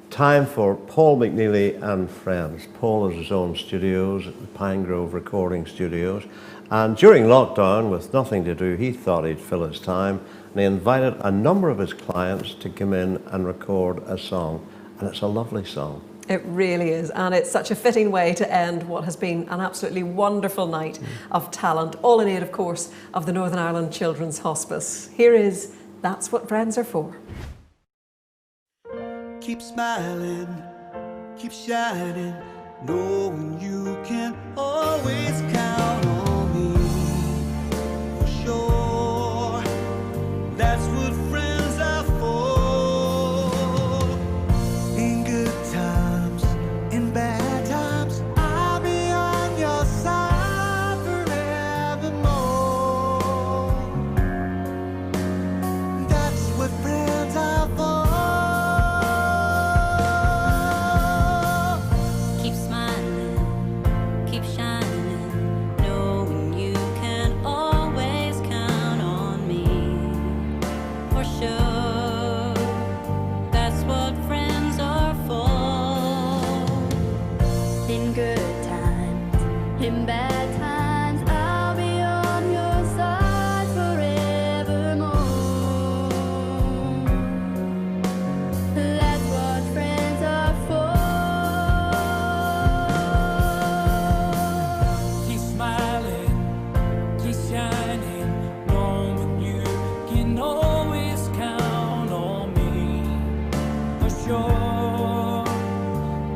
Time for Paul McNeely and friends. Paul has his own studios at the Pine Grove Recording Studios. And during lockdown, with nothing to do, he thought he'd fill his time. And he invited a number of his clients to come in and record a song. And it's a lovely song. It really is, and it's such a fitting way to end what has been an absolutely wonderful night of talent, all in aid, of course, of the Northern Ireland Children's Hospice. Here is That's What Friends Are For. Keep smiling, keep shining, knowing you can always count on me. For sure, that's what friends are for. In good times, in bad times, I'll be on your side forevermore. That's what friends are for. In bad times, I'll be on your side forevermore. That's what friends are for. Keep smiling, keep shining, knowing you can always count on me. For sure,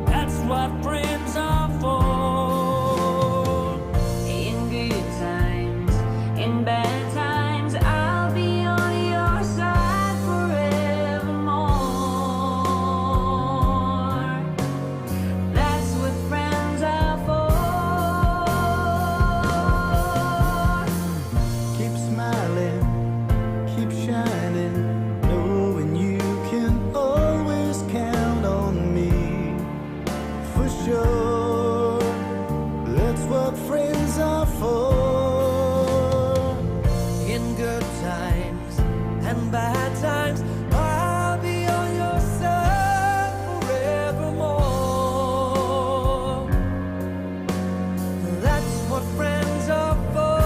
that's what friends are for. Bad times, I'll be on your side forevermore. That's what friends are for. Keep smiling, keep shining, knowing you can always count on me. For sure, that's what friends are for. And bad times, I'll be on your side forevermore. That's what friends are for.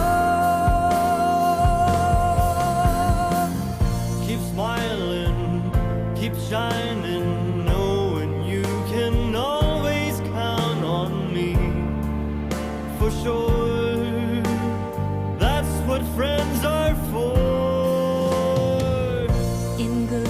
Keep smiling, keep shining, knowing you can always count on me. For sure, that's what friends are for. In good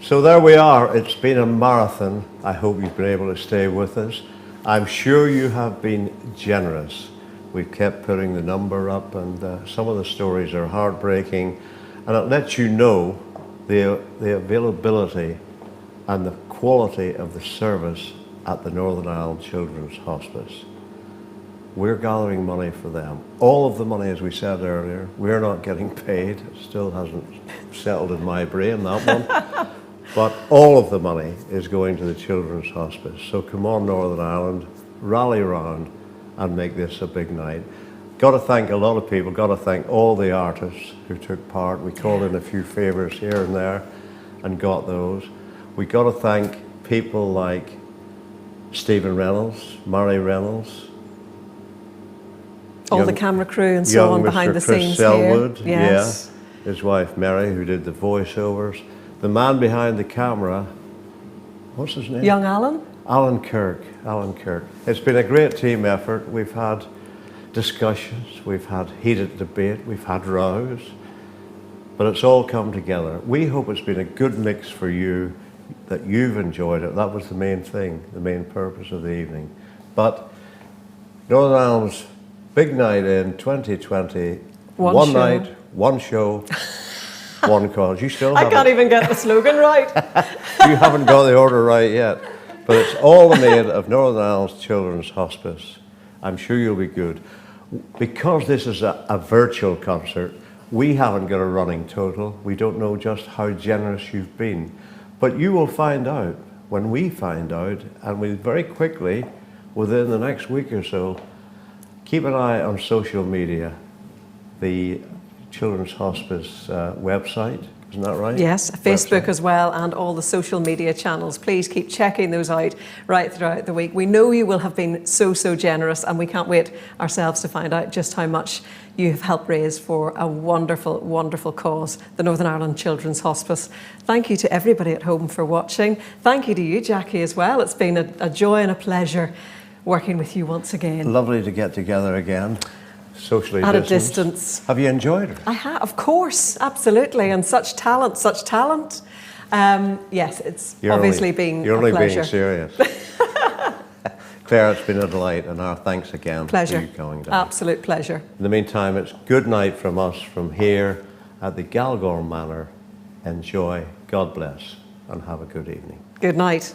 So there we are. It's been a marathon. I hope you've been able to stay with us. I'm sure you have been generous. We've kept putting the number up, and some of the stories are heartbreaking, and it lets you know the availability and the quality of the service at the Northern Ireland Children's Hospice. We're gathering money for them. All of the money, as we said earlier, we're not getting paid. It still hasn't settled in my brain, that one. But all of the money is going to the Children's Hospice. So come on, Northern Ireland, rally round and make this a big night. Got to thank a lot of people, got to thank all the artists who took part. We called in a few favours here and there and got those. We got to thank people like Stephen Reynolds, Mary Reynolds, all the camera crew and so on behind the scenes Selwood, here. Yes. Yeah, his wife Mary, who did the voiceovers. The man behind the camera, what's his name? Young Alan? Alan Kirk. It's been a great team effort. We've had discussions, we've had heated debate, we've had rows, but it's all come together. We hope it's been a good mix for you, that you've enjoyed it. That was the main thing, the main purpose of the evening. But Northern Ireland's big night in 2020, one night, one show, one cause. You still I can't even get the slogan right. You haven't got the order right yet. But it's all the made of Northern Ireland's Children's Hospice. I'm sure you'll be good. Because this is a virtual concert, we haven't got a running total. We don't know just how generous you've been. But you will find out when we find out, and we'll very quickly, within the next week or so, keep an eye on social media, the Children's Hospice website. Isn't that right? Yes, Facebook as well, and all the social media channels. Please keep checking those out right throughout the week. We know you will have been so generous, and we can't wait ourselves to find out just how much you have helped raise for a wonderful, wonderful cause, the Northern Ireland Children's Hospice. Thank you to everybody at home for watching. Thank you to you, Jackie, as well. It's been a joy and a pleasure working with you once again. Lovely to get together again. Socially at distanced. A distance. Have you enjoyed it? I have, of course, absolutely, and such talent. Yes, it's obviously been a pleasure. You're only being serious. Claire, it's been a delight, and our thanks again pleasure. for you going down. Absolute pleasure. In the meantime, it's good night from us from here at the Galgorm Manor. Enjoy, God bless, and have a good evening. Good night.